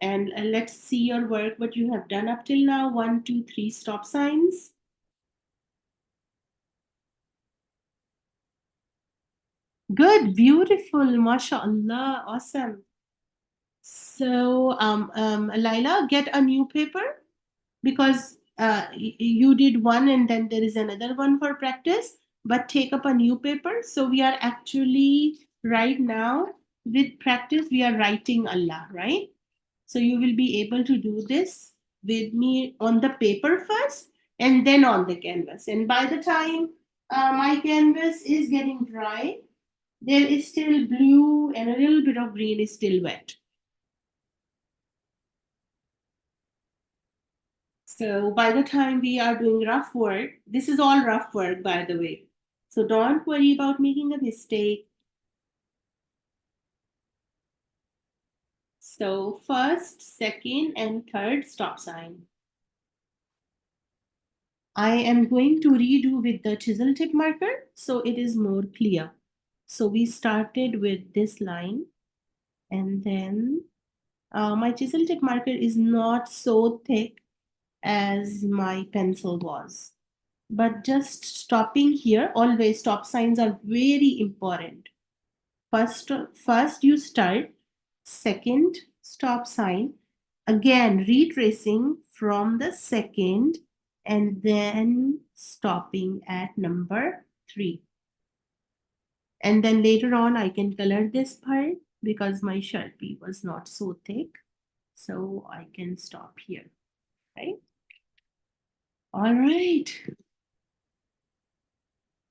And let's see your work, what you have done up till now. 1, 2, 3 stop signs. Good, beautiful, mashallah, awesome. So, Laila, get a new paper because you did one and then there is another one for practice, but take up a new paper. So we are actually right now with practice, we are writing Allah, right? So you will be able to do this with me on the paper first and then on the canvas. And by the time my canvas is getting dry, there is still blue and a little bit of green is still wet. So by the time we are doing rough work, this is all rough work, by the way. So don't worry about making a mistake. So first, second, and third stop sign. I am going to redo with the chisel tip marker so it is more clear. So we started with this line and then my chisel tip marker is not so thick as my pencil was. But just stopping here, always stop signs are very important. First you start, second stop sign, again retracing from the second and then stopping at number 3. And then later on I can color this part because my Sharpie was not so thick. So I can stop here, right? All right.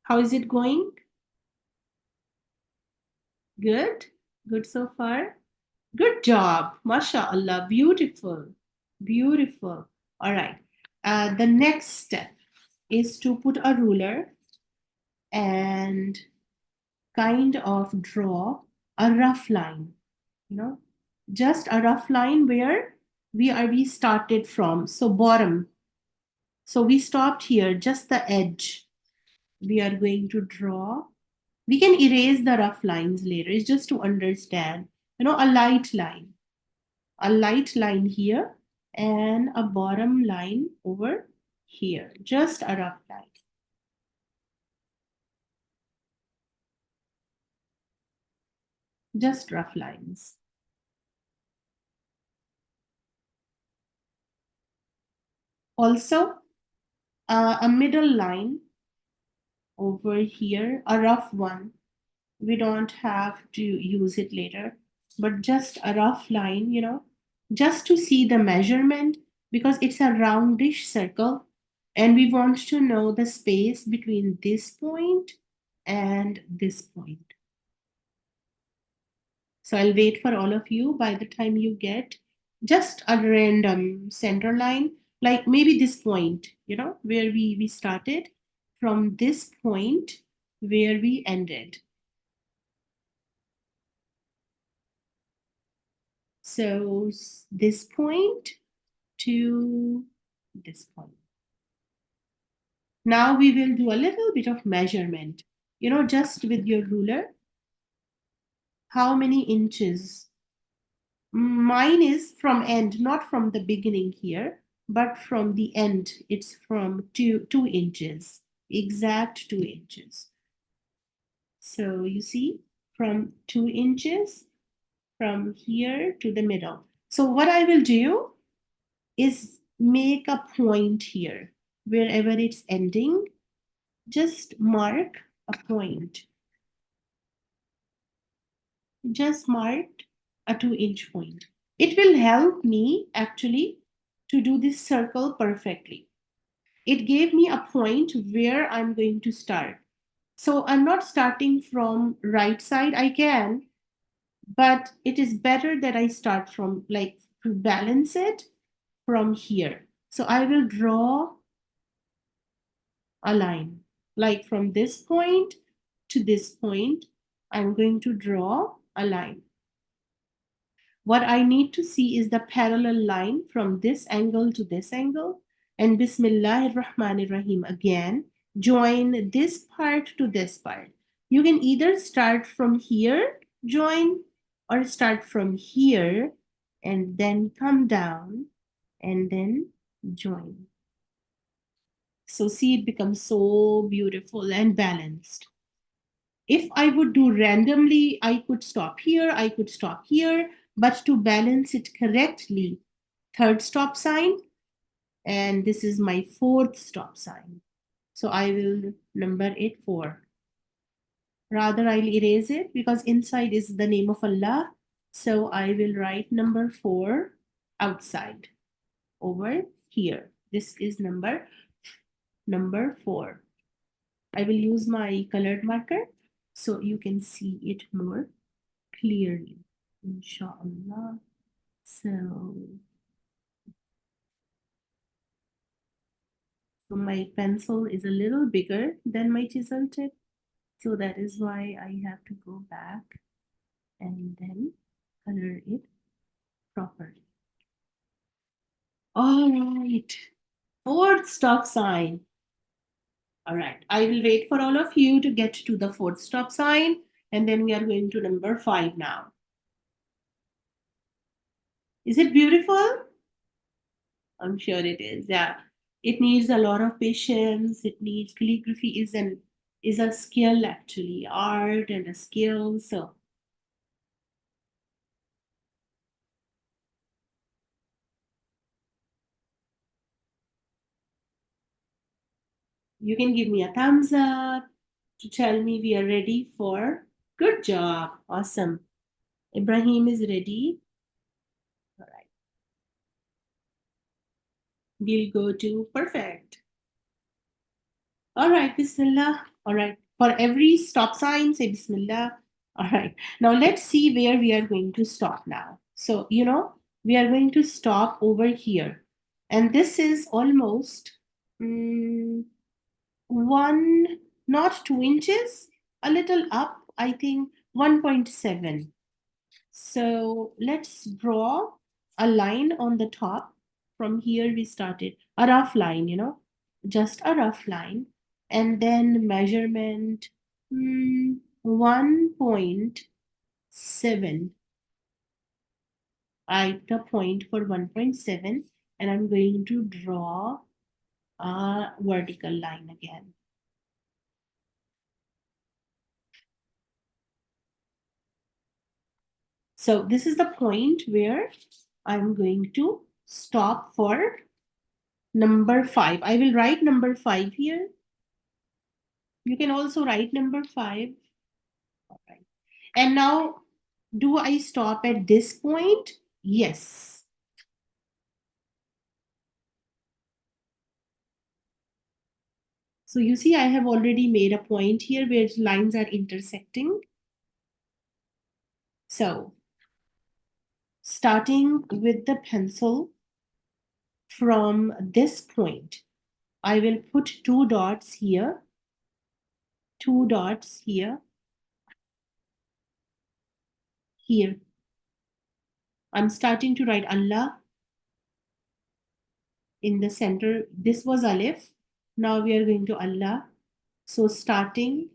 How is it going? Good? Good so far? Good job. MashaAllah. Beautiful. Beautiful. All right. The next step is to put a ruler and kind of draw a rough line, just a rough line where we started from. So bottom. So we stopped here, just the edge. We are going to draw. We can erase the rough lines later. It's just to understand, a light line. A light line here and a bottom line over here. Just a rough line. Just rough lines. Also, a middle line over here, a rough one. We don't have to use it later, but just a rough line, just to see the measurement because it's a roundish circle and we want to know the space between this point and this point. So I'll wait for all of you. By the time you get just a random center line, like maybe this point, where we started, from this point where we ended. So this point to this point. Now we will do a little bit of measurement, just with your ruler. How many inches? Mine is from end, not from the beginning here, but from the end. It's from 2 inches, exact 2 inches. So you see, from 2 inches, from here to the middle. So what I will do is make a point here, wherever it's ending, just mark a point. Just marked a 2-inch point. It will help me actually to do this circle perfectly. It gave me a point where I'm going to start. So I'm not starting from right side. I can, but it is better that I start from, like, to balance it from here. So I will draw a line, like from this point to this point. I'm going to draw a line. What I need to see is the parallel line from this angle to this angle. And Bismillahir Rahmanir Rahim again, join this part to this part. You can either start from here, join, or start from here and then come down and then join. So see, it becomes so beautiful and balanced. If I would do randomly, I could stop here, I could stop here, but to balance it correctly, 3rd stop sign, and this is my 4th stop sign. So I will number it 4. Rather, I'll erase it because inside is the name of Allah. So I will write number 4 outside over here. This is number 4. I will use my colored marker so you can see it more clearly, inshallah. So my pencil is a little bigger than my chisel tip, so that is why I have to go back and then color it properly. All right, 4th stop sign. All right, I will wait for all of you to get to the 4th stop sign, and then we are going to number 5 now. Is it beautiful? I'm sure it is. Yeah, it needs a lot of patience. It needs, calligraphy is a skill, actually, art and a skill. So you can give me a thumbs up to tell me we are ready for. Good job. Awesome. Ibrahim is ready. All right. We'll go to perfect. All right, Bismillah. All right. For every stop sign, say Bismillah. All right. Now let's see where we are going to stop now. So, we are going to stop over here. And this is almost 1, not 2 inches, a little up, I think 1.7. So let's draw a line on the top. From here we started, a rough line, just a rough line. And then measurement 1.7. I put a point for 1.7 and I'm going to draw a vertical line again. So this is the point where I'm going to stop for number 5. I will write number 5 here. You can also write number 5. All right. And now, do I stop at this point? Yes. So you see, I have already made a point here where lines are intersecting. So starting with the pencil from this point, I will put 2 dots here, 2 dots here, here. I'm starting to write Allah in the center. This was Alif. Now we are going to Allah. So starting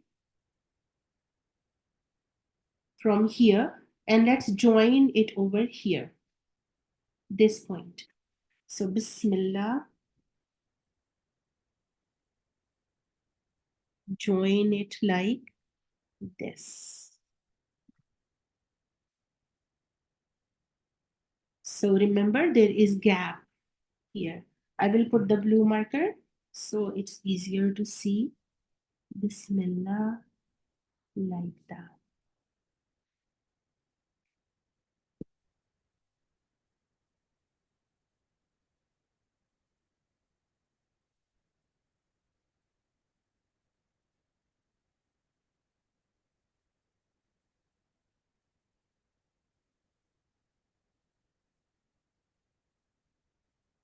from here, and let's join it over here, this point. So Bismillah, join it like this. So remember, there is gap here. I will put the blue marker so it's easier to see. Bismillah, like that.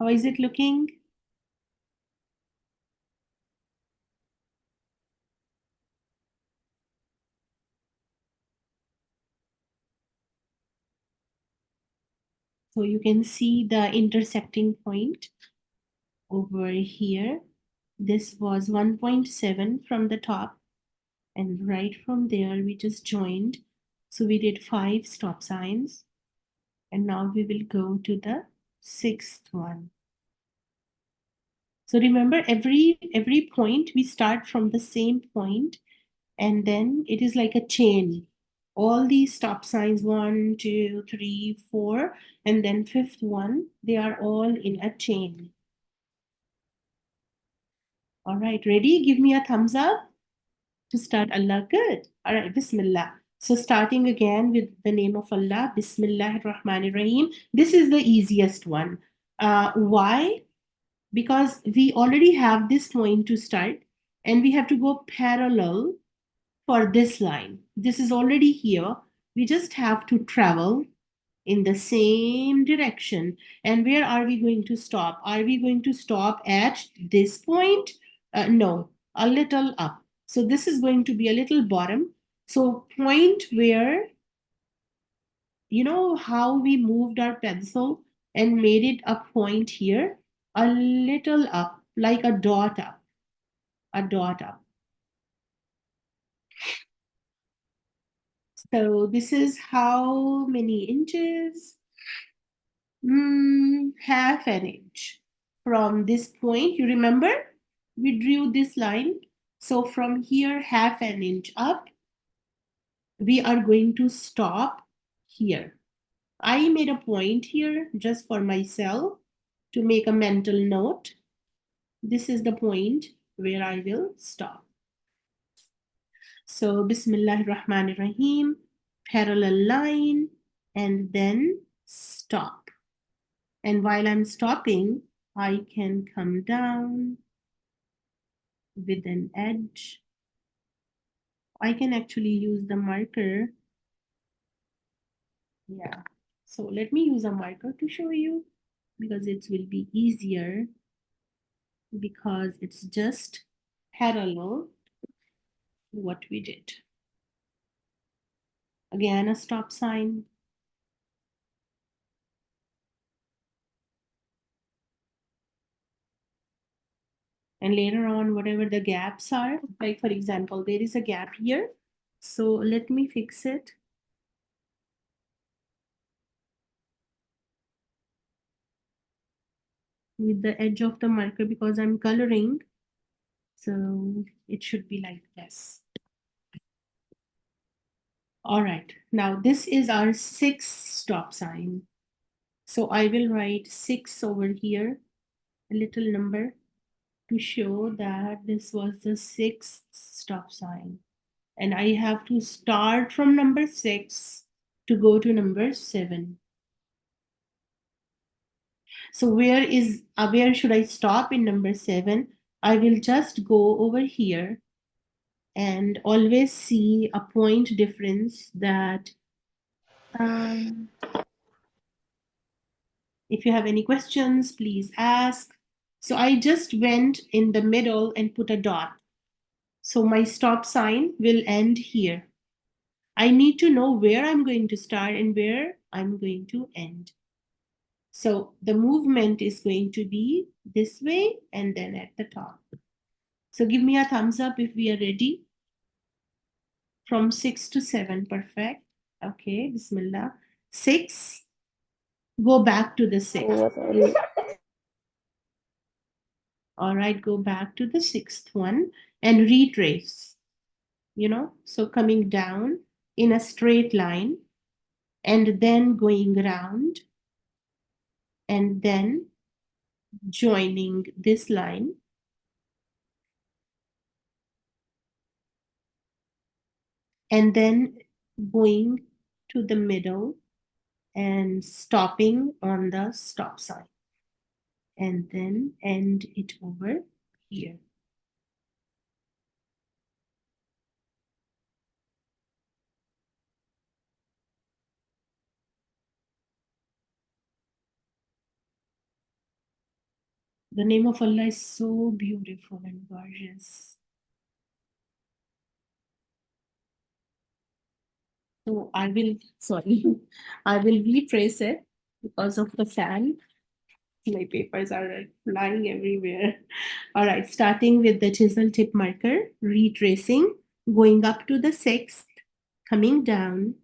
How is it looking? So you can see the intersecting point over here. This was 1.7 from the top, and right from there we just joined. So we did 5 stop signs, and now we will go to the 6th one. So remember, every point we start from the same point, and then it is like a chain. All these stop signs, 1, 2, 3, 4, and then 5th one, they are all in a chain. All right, ready? Give me a thumbs up to start. Allah, good. All right, Bismillah. So starting again with the name of Allah, Bismillah ar-Rahman ar-Rahim. This is the easiest one. Why? Because we already have this point to start, and we have to go parallel for this line. This is already here. We just have to travel in the same direction. And where are we going to stop? Are we going to stop at this point? No, a little up. So this is going to be a little bottom. So point where, you know how we moved our pencil and made it a point here? A little up, like a dot up, a dot up. So this is how many inches? Half an inch. From this point, you remember? We drew this line. So from here, half an inch up, we are going to stop here. I made a point here just for myself to make a mental note. This is the point where I will stop. So Bismillah ar-Rahman ar-Rahim, parallel line, and then stop. And while I'm stopping, I can come down with an edge. I can actually use the marker. Yeah, so let me use a marker to show you, because it will be easier, because it's just parallel to what we did. Again, a stop sign. And later on, whatever the gaps are, like for example, there is a gap here. So let me fix it. With the edge of the marker, because I'm coloring. So it should be like this. All right, now this is our 6th stop sign. So I will write 6 over here, a little number, to show that this was the 6th stop sign. And I have to start from number 6 to go to number 7. So where should I stop in number 7? I will just go over here and always see a point difference that if you have any questions, please ask. So I just went in the middle and put a dot. So my stop sign will end here. I need to know where I'm going to start and where I'm going to end. So the movement is going to be this way and then at the top. So give me a thumbs up if we are ready. From 6 to 7, perfect. Okay, Bismillah. 6, go back to the 6. All right, go back to the 6th one and retrace, so coming down in a straight line and then going around and then joining this line and then going to the middle and stopping on the stop sign and then end it over here. The name of Allah is so beautiful and gorgeous. So I will retrace it because of the fan. My papers are like flying everywhere. All right, starting with the chisel tip marker, retracing, going up to the 6th, coming down,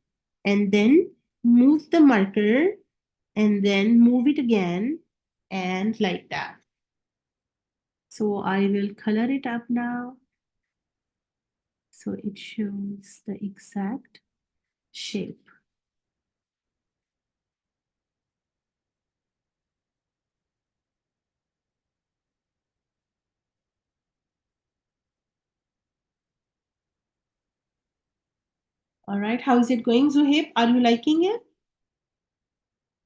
and then move the marker, and then move it again, and like that. So I will color it up now. So it shows the exact shape. All right, how is it going, Zuhaib? Are you liking it?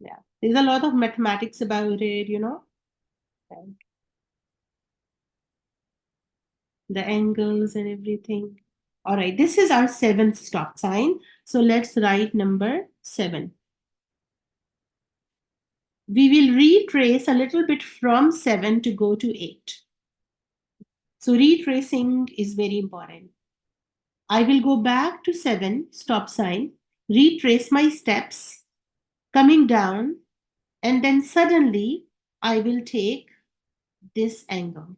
Yeah, there's a lot of mathematics about it, and the angles and everything. All right, this is our 7th stop sign. So let's write number 7. We will retrace a little bit from 7 to go to 8. So retracing is very important. I will go back to 7, stop sign, retrace my steps, coming down, and then suddenly I will take this angle.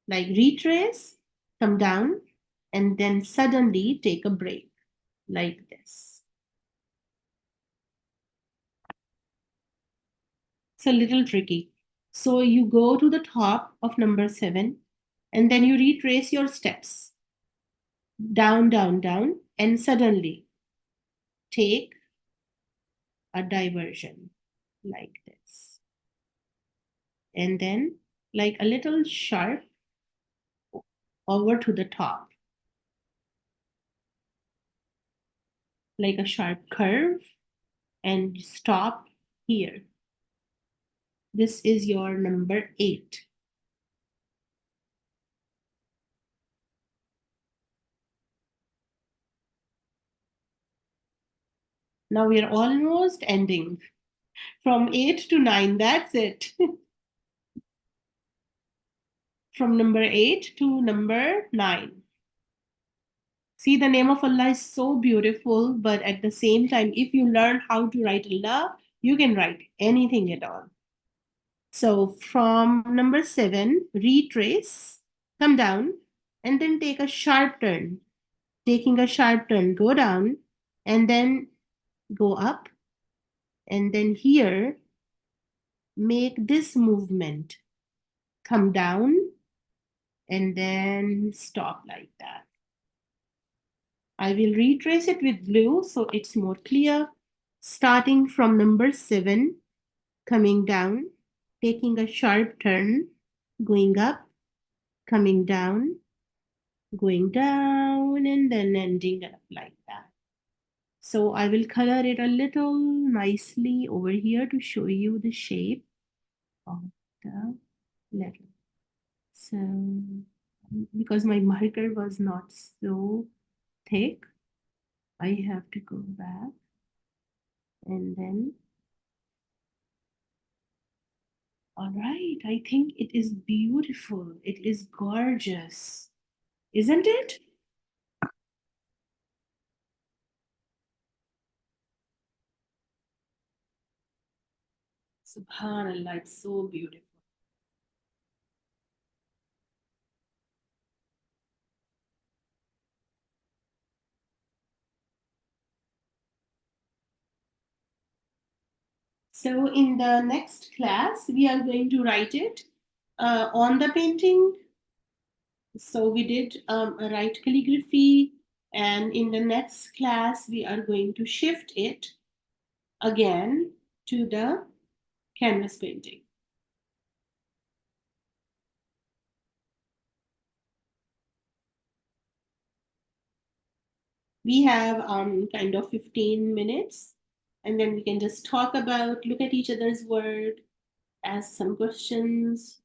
Like retrace, come down, and then suddenly take a break, like this. It's a little tricky. So you go to the top of number 7, and then you retrace your steps. Down, down, down, and suddenly take a diversion like this. And then like a little sharp over to the top. Like a sharp curve and stop here. This is your number 8. Now we are almost ending. From 8 to 9, that's it. From number 8 to number 9. See, the name of Allah is so beautiful, but at the same time, if you learn how to write Allah, you can write anything at all. So from number 7, retrace, come down, and then take a sharp turn. Taking a sharp turn, go down, and then go up, and then here, make this movement. Come down, and then stop like that. I will retrace it with blue so it's more clear. Starting from number 7, coming down, taking a sharp turn, going up, coming down, going down, and then ending up like that. So I will color it a little nicely over here to show you the shape of the letter. So because my marker was not so thick, I have to go back and then, all right, I think it is beautiful. It is gorgeous, isn't it? Subhanallah, it's so beautiful. So in the next class, we are going to write it on the painting. So we did write calligraphy, and in the next class, we are going to shift it again to the canvas painting. We have kind of 15 minutes, and then we can just talk about, look at each other's work, ask some questions.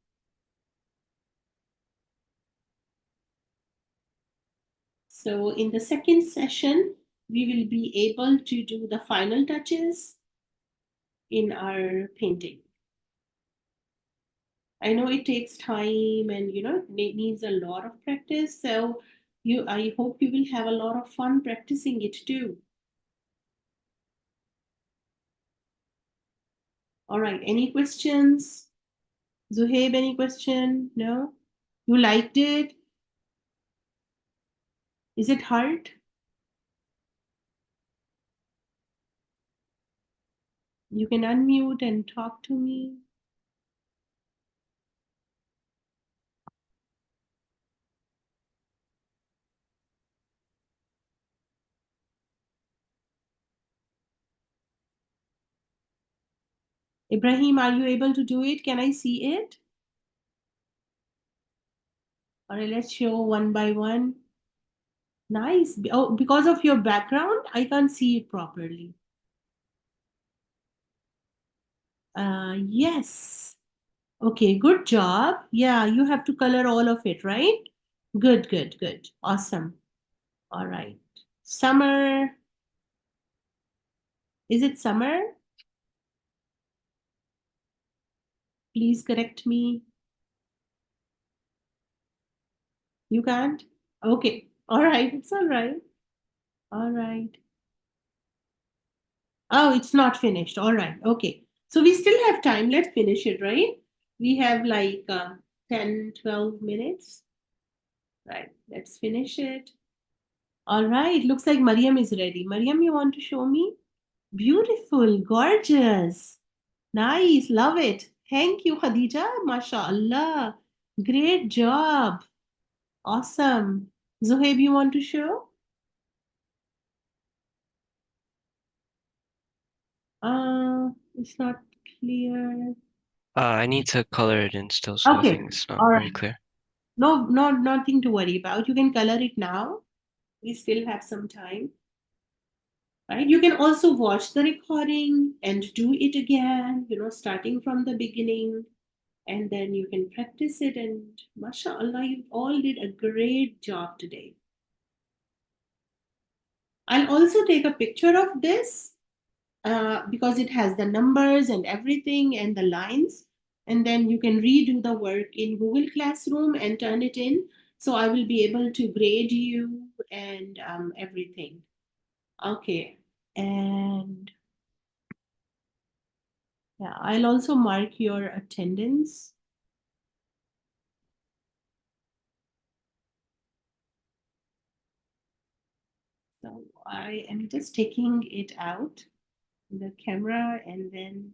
So in the second session, we will be able to do the final touches in our painting. I know it takes time and it needs a lot of practice. So I hope you will have a lot of fun practicing it too. All right, any questions? Zuhaib, any question? No? You liked it? Is it hard? You can unmute and talk to me. Ibrahim, are you able to do it? Can I see it? All right, let's show one by one. Nice. Oh, because of your background, I can't see it properly. Yes. Okay, good job. Yeah, you have to color all of it, right? Good, good, good. Awesome. All right. Summer. Is it summer? Please correct me. You can't? Okay. All right. It's all right. All right. Oh, it's not finished. All right. Okay. So we still have time. Let's finish it, right? We have like 10, 12 minutes. Right. Let's finish it. All right. Looks like Mariam is ready. Mariam, you want to show me? Beautiful. Gorgeous. Nice. Love it. Thank you, Khadija. MashaAllah. Great job. Awesome. Zohaib, you want to show? It's not clear. I need to color it in still, so I Okay. think it's not All very right. clear. No, nothing to worry about. You can color it now. We still have some time, right? You can also watch the recording and do it again, starting from the beginning, and then you can practice it. And mashallah, you all did a great job today. I'll also take a picture of this because it has the numbers and everything and the lines. And then you can redo the work in Google Classroom and turn it in. So I will be able to grade you and everything. Okay. And yeah, I'll also mark your attendance. So I am just taking it out, the camera, and then